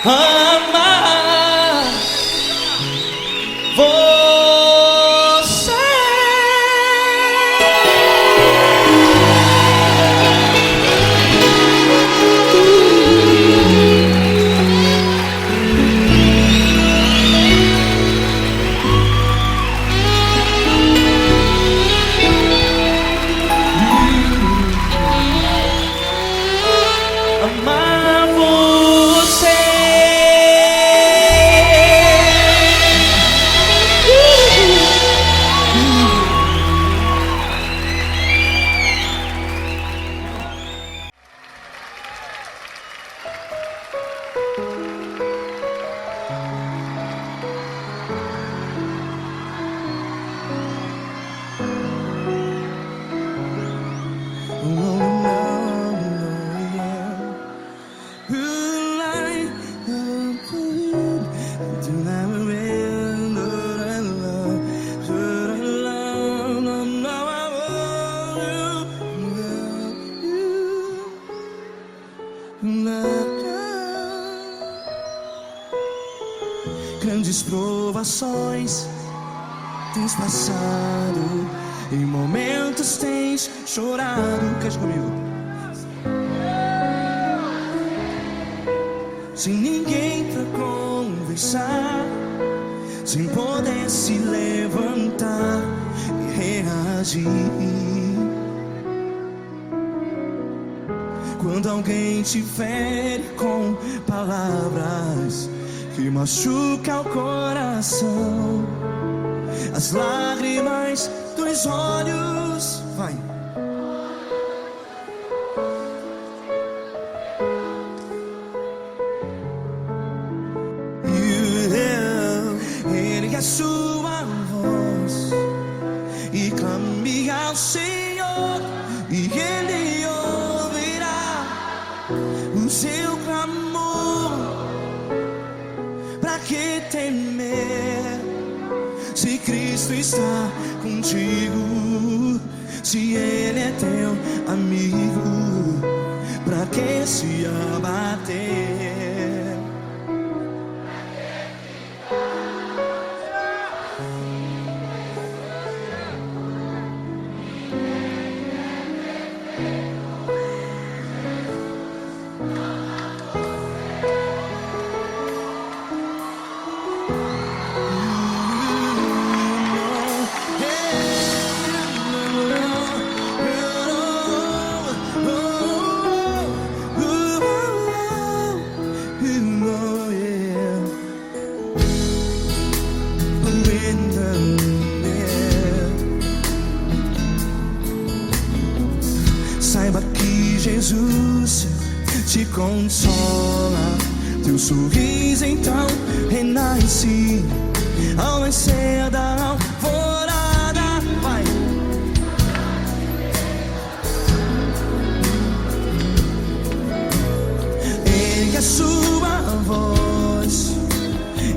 S1: amar você. Amar você.
S6: Grandes provações tens passado, em momentos tens chorado. Cante comigo. Sem ninguém pra conversar, sem poder se levantar e reagir. Quando alguém te fere com palavras que machuca o coração, as lágrimas dos olhos, vai. Ergue a sua voz e clame ao Senhor, e Ele ouvirá o seu clamor. Pra que temer, se Cristo está contigo? Se Ele é teu amigo, pra que se abater? Saiba que Jesus te consola, teu sorriso então renasce ao nascer da alvorada. Vai. Ergue a sua voz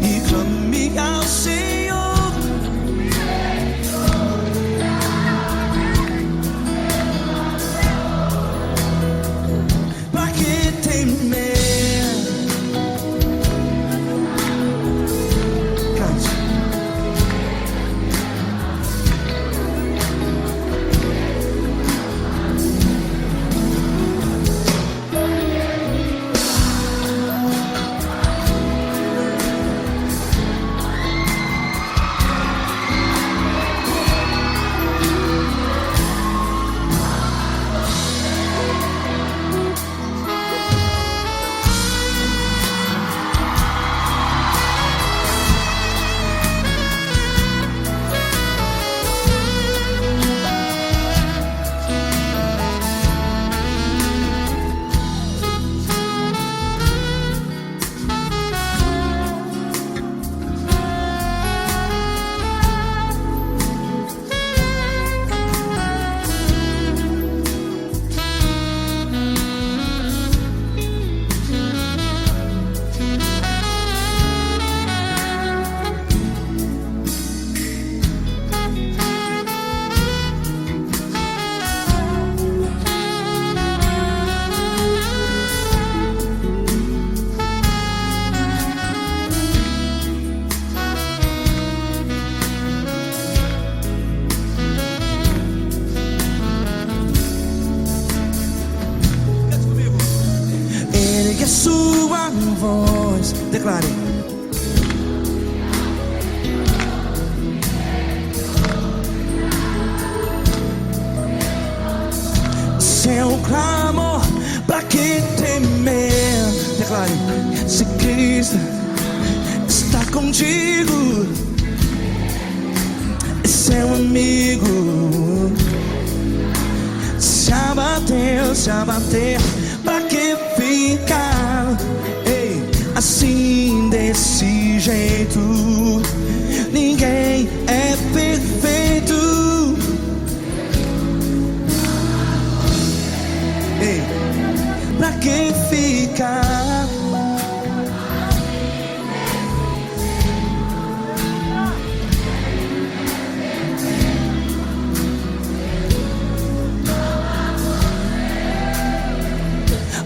S6: e clame ao Senhor. uma voz. Declare. Seu clamor, pra que temer? Declare. Se Cristo está contigo, é seu amigo. Se abater, pra que ficar? Ei, assim desse jeito, ninguém é perfeito. Ei, pra que ficar?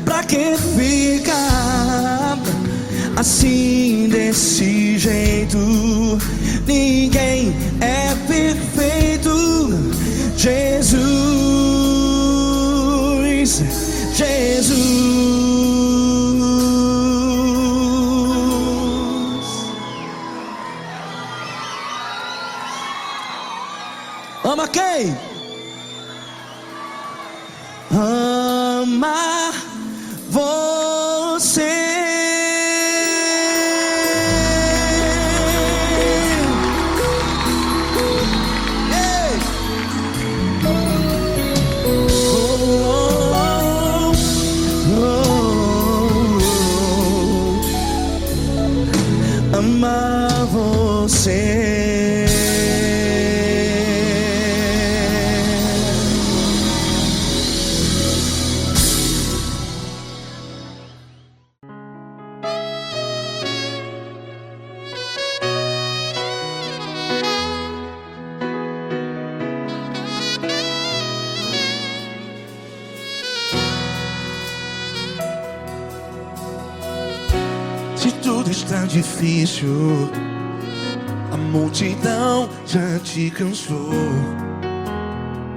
S6: Pra que ficar assim desse jeito? Ninguém é perfeito. Jesus, Jesus. Ama quem? Ama você. Ei. Amar você. Se tudo está difícil, a multidão já te cansou.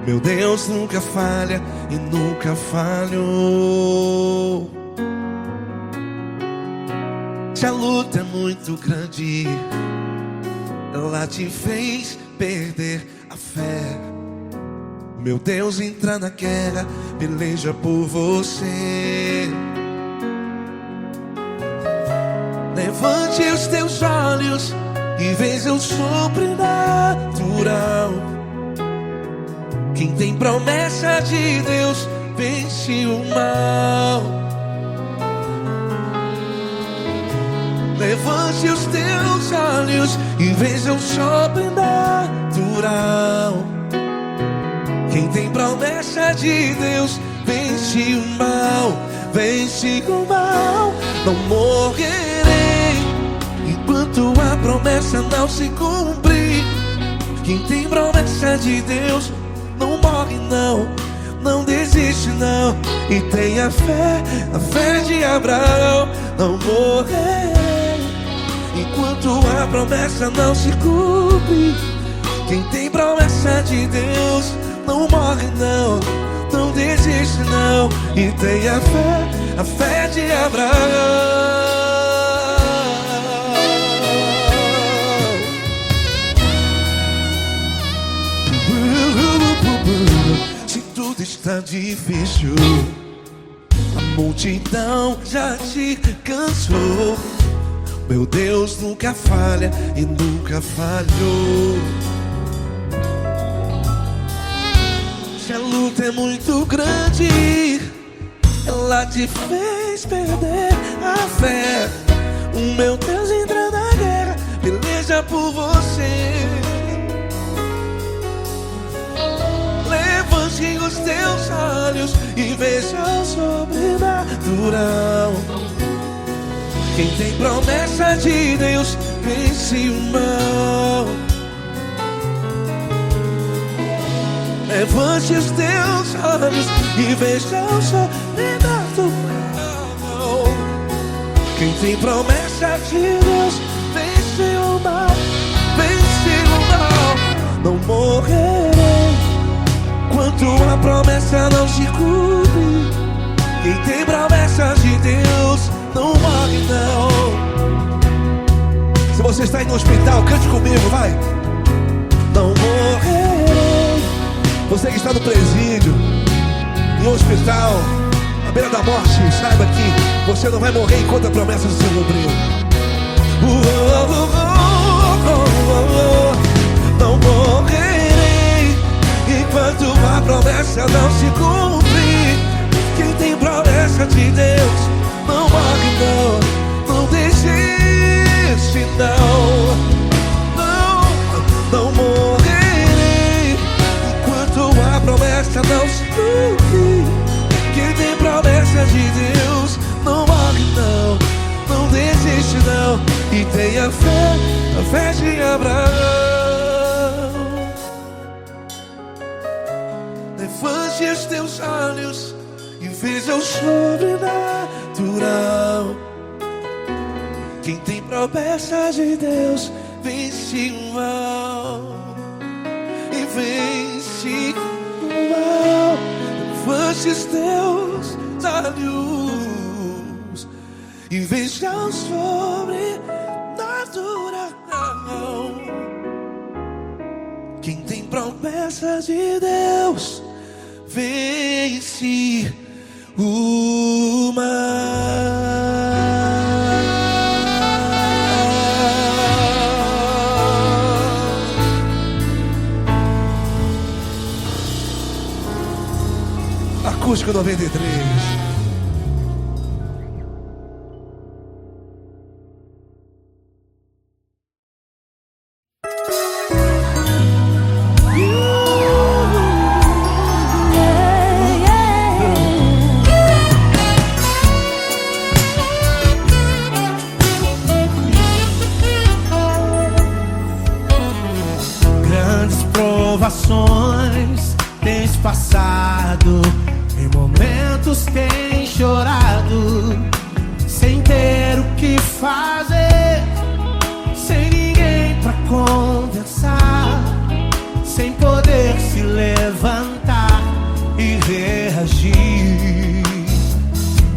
S6: Meu Deus nunca falha e nunca falhou. Se a luta é muito grande, ela te fez perder a fé. Meu Deus entra na guerra, peleja por você. Levante os teus olhos e veja o sobrenatural. Quem tem promessa de Deus vence o mal. Levante os teus olhos e veja o sobrenatural. Quem tem promessa de Deus vence o mal. Vence o mal. Não morrerei enquanto a promessa não se cumprir. Quem tem promessa de Deus não morre não, não desiste não. E tenha fé, a fé de Abraão. Não morrerei enquanto a promessa não se cumpre. Quem tem promessa de Deus não morre não, não desiste não. E tenha fé, a fé de Abraão. Se tudo está difícil, a multidão já te cansou. Meu Deus nunca falha e nunca falhou. Se a luta é muito grande, ela te fez perder a fé. O meu Deus entra na guerra, peleja por você. Levante os teus olhos e veja o sobrenatural. Quem tem promessa de Deus vence o mal. Levante os teus olhos e veja o sobrenatural. Quem tem promessa de Deus vence o mal. Vence o mal. Não morrerei enquanto a promessa não se cumpre. Quem tem promessa de Deus não morre está aí no hospital, cante comigo, vai. Não morrerei. Você que está no presídio, em um hospital, à beira da morte, saiba que você não vai morrer enquanto a promessa se cumpriu. Não morrerei enquanto a promessa não se cumprir. Quem tem promessa de Deus não morre não, não desiste não morrerei enquanto a promessa não se cumprir. Quem tem promessa de Deus não morre não desiste não. E tenha fé, a fé de Abraão. Levante os teus olhos e veja o sobrenatural. Quem tem promessa de Deus vence o mal e vence o mal. Levante os teus olhos e veja o sobrenatural. Quem tem promessa de Deus vence o mal. Acústico 93.
S4: Provações tens passado, em momentos tens chorado, sem ter o que fazer, sem ninguém pra conversar, sem poder se levantar e reagir.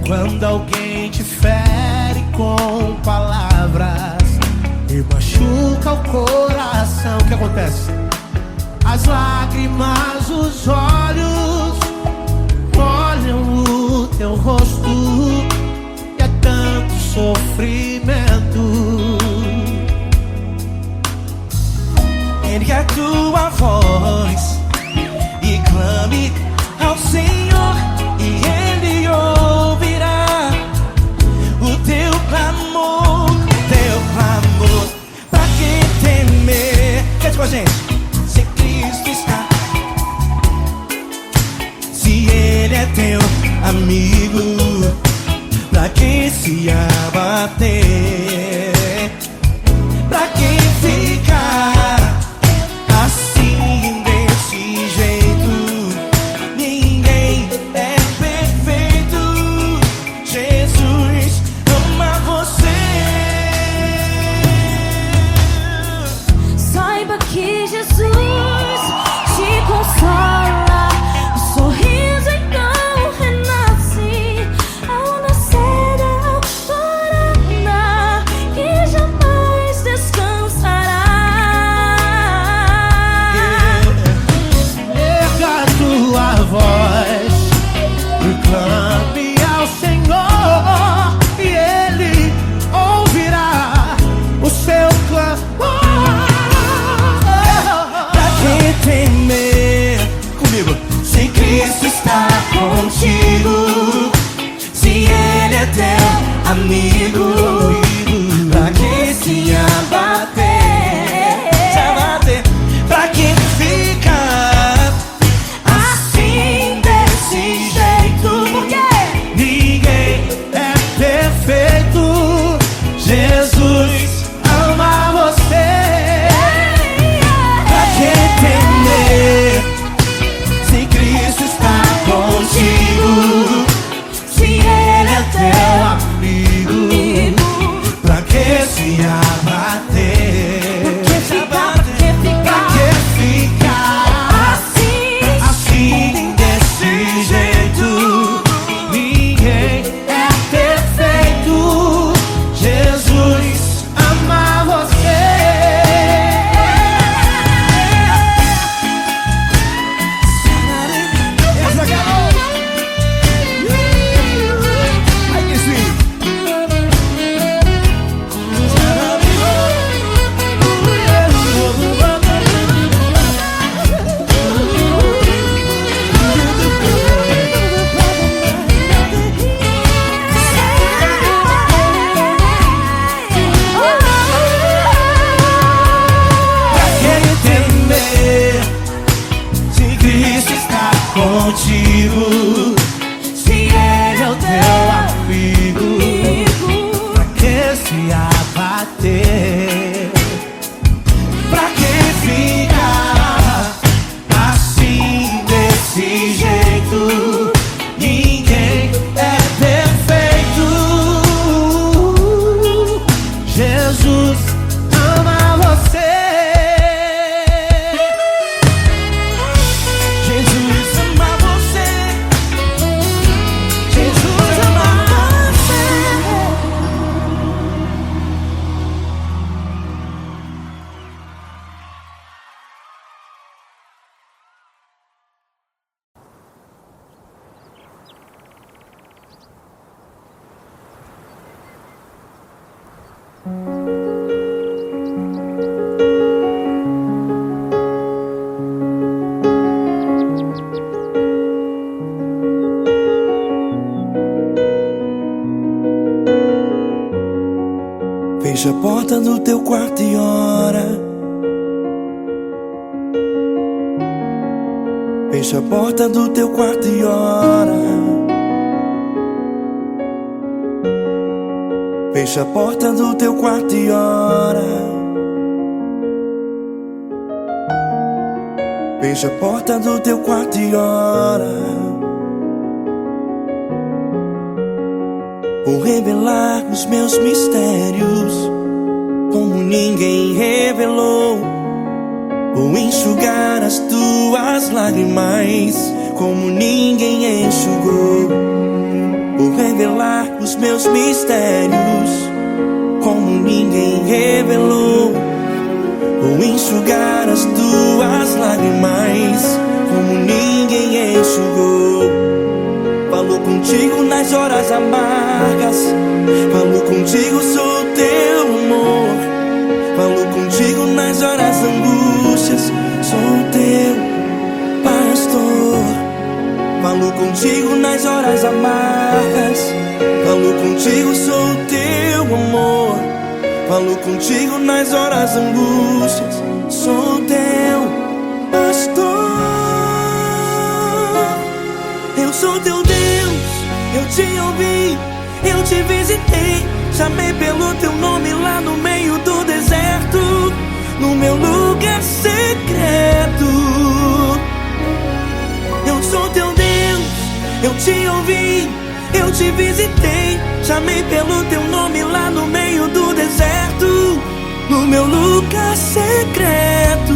S4: Quando alguém te fere com palavras e machuca o coração, o que acontece? As lágrimas, os olhos molham o teu rosto e é tanto sofrimento.
S1: Ergue a tua voz e clame ao Senhor e Ele ouvirá o teu clamor, pra quem temer. Cante com a gente. Se Ele é teu amigo, pra quem se abater, pra quem ficar assim desse jeito, ninguém é perfeito. Jesus ama você.
S2: Saiba que Jesus te consola, o sorriso então renasce ao nascer da alvorada, que jamais descansará.
S4: Erga a tua voz e clame ao Senhor e Ele ouvirá o seu clamor.
S1: Temer comigo, se Cristo está contigo, se Ele é teu amigo, pra quem se abater, pra quem fica assim desse jeito, porque
S4: Ninguém é perfeito. Jesus ama você.
S1: se Cristo está contigo, se Ele é teu amigo,
S6: Fecha a porta do teu quarto e ora. Fecha a porta do teu quarto e ora. Fecha a porta do teu quarto e ora. Fecha a porta do teu quarto e ora. Vou revelar os meus mistérios como ninguém revelou. Vou enxugar as tuas lágrimas como ninguém enxugou. Vou revelar os meus mistérios como ninguém revelou. Vou enxugar as tuas lágrimas como ninguém enxugou. Falo contigo nas horas amargas, falo contigo, sou teu amor. Falo contigo nas horas angústias, sou teu pastor. Falo contigo nas horas amargas, falo contigo, sou teu amor. Falo contigo nas horas angústias, sou teu pastor. Eu sou teu Deus, eu te ouvi, eu te visitei. Chamei pelo teu nome lá no meio do deserto, no meu lugar secreto. Eu sou teu Deus, eu te ouvi, eu te visitei. Chamei pelo teu nome lá no meio do deserto, no meu lugar secreto.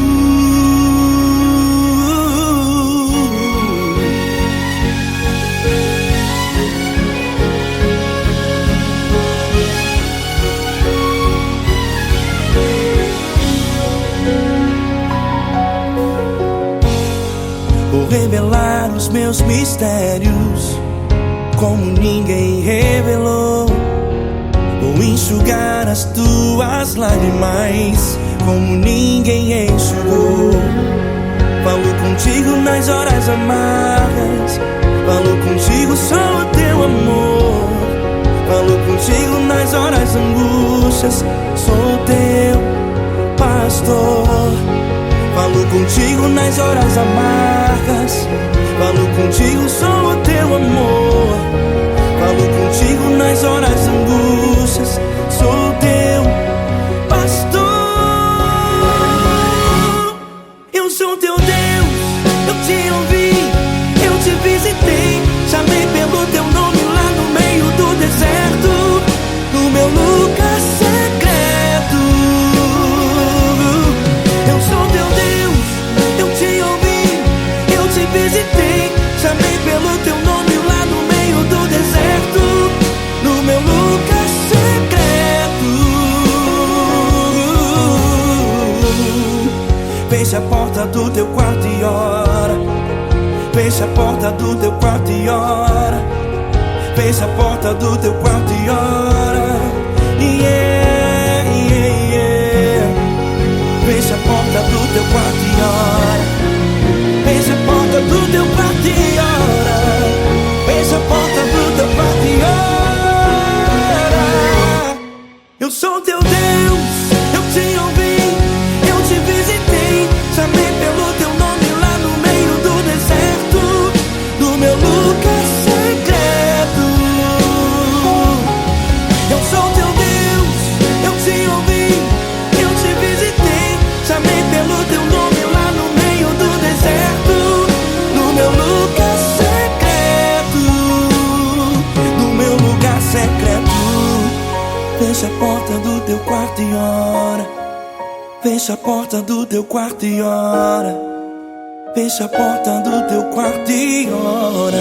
S6: Vou revelar os meus mistérios como ninguém revelou. Vou enxugar as tuas lágrimas como ninguém enxugou. Falo contigo nas horas amargas, falo contigo, sou teu amor. Falo contigo nas horas angústias, sou teu pastor. Falo contigo nas horas amargas, falo contigo, sou o teu amor. Falo contigo nas horas angústias, sou teu pastor. Eu sou teu Deus, eu te ouvi, eu te visitei. Chamei pelo teu nome lá no meio do deserto, no meu lugar secreto. Eu sou teu Deus, eu te ouvi, eu te visitei. Chamei pelo teu nome lá no meio do deserto, no meu lugar secreto. Fecha a porta do teu quarto e ora. Fecha a porta do teu quarto e ora. Fecha a porta do teu quarto e ora. Yeah, yeah, yeah. Fecha a porta do teu quarto e ora. Fecha a porta do teu quarto e ora. Fecha a porta do teu quarto e ora. Eu sou teu Deus, eu te ouvi, eu te visitei. Chamei pelo teu nome lá no meio do deserto, no meu lugar secreto. Eu sou teu Deus, eu te ouvi, eu te visitei. Chamei pelo teu nome lá no meio do deserto, no meu lugar secreto, no meu lugar secreto. Fecha a porta do teu quarto e ora. Fecha a porta do teu quarto e ora. Fecha a porta do teu quarto e ora.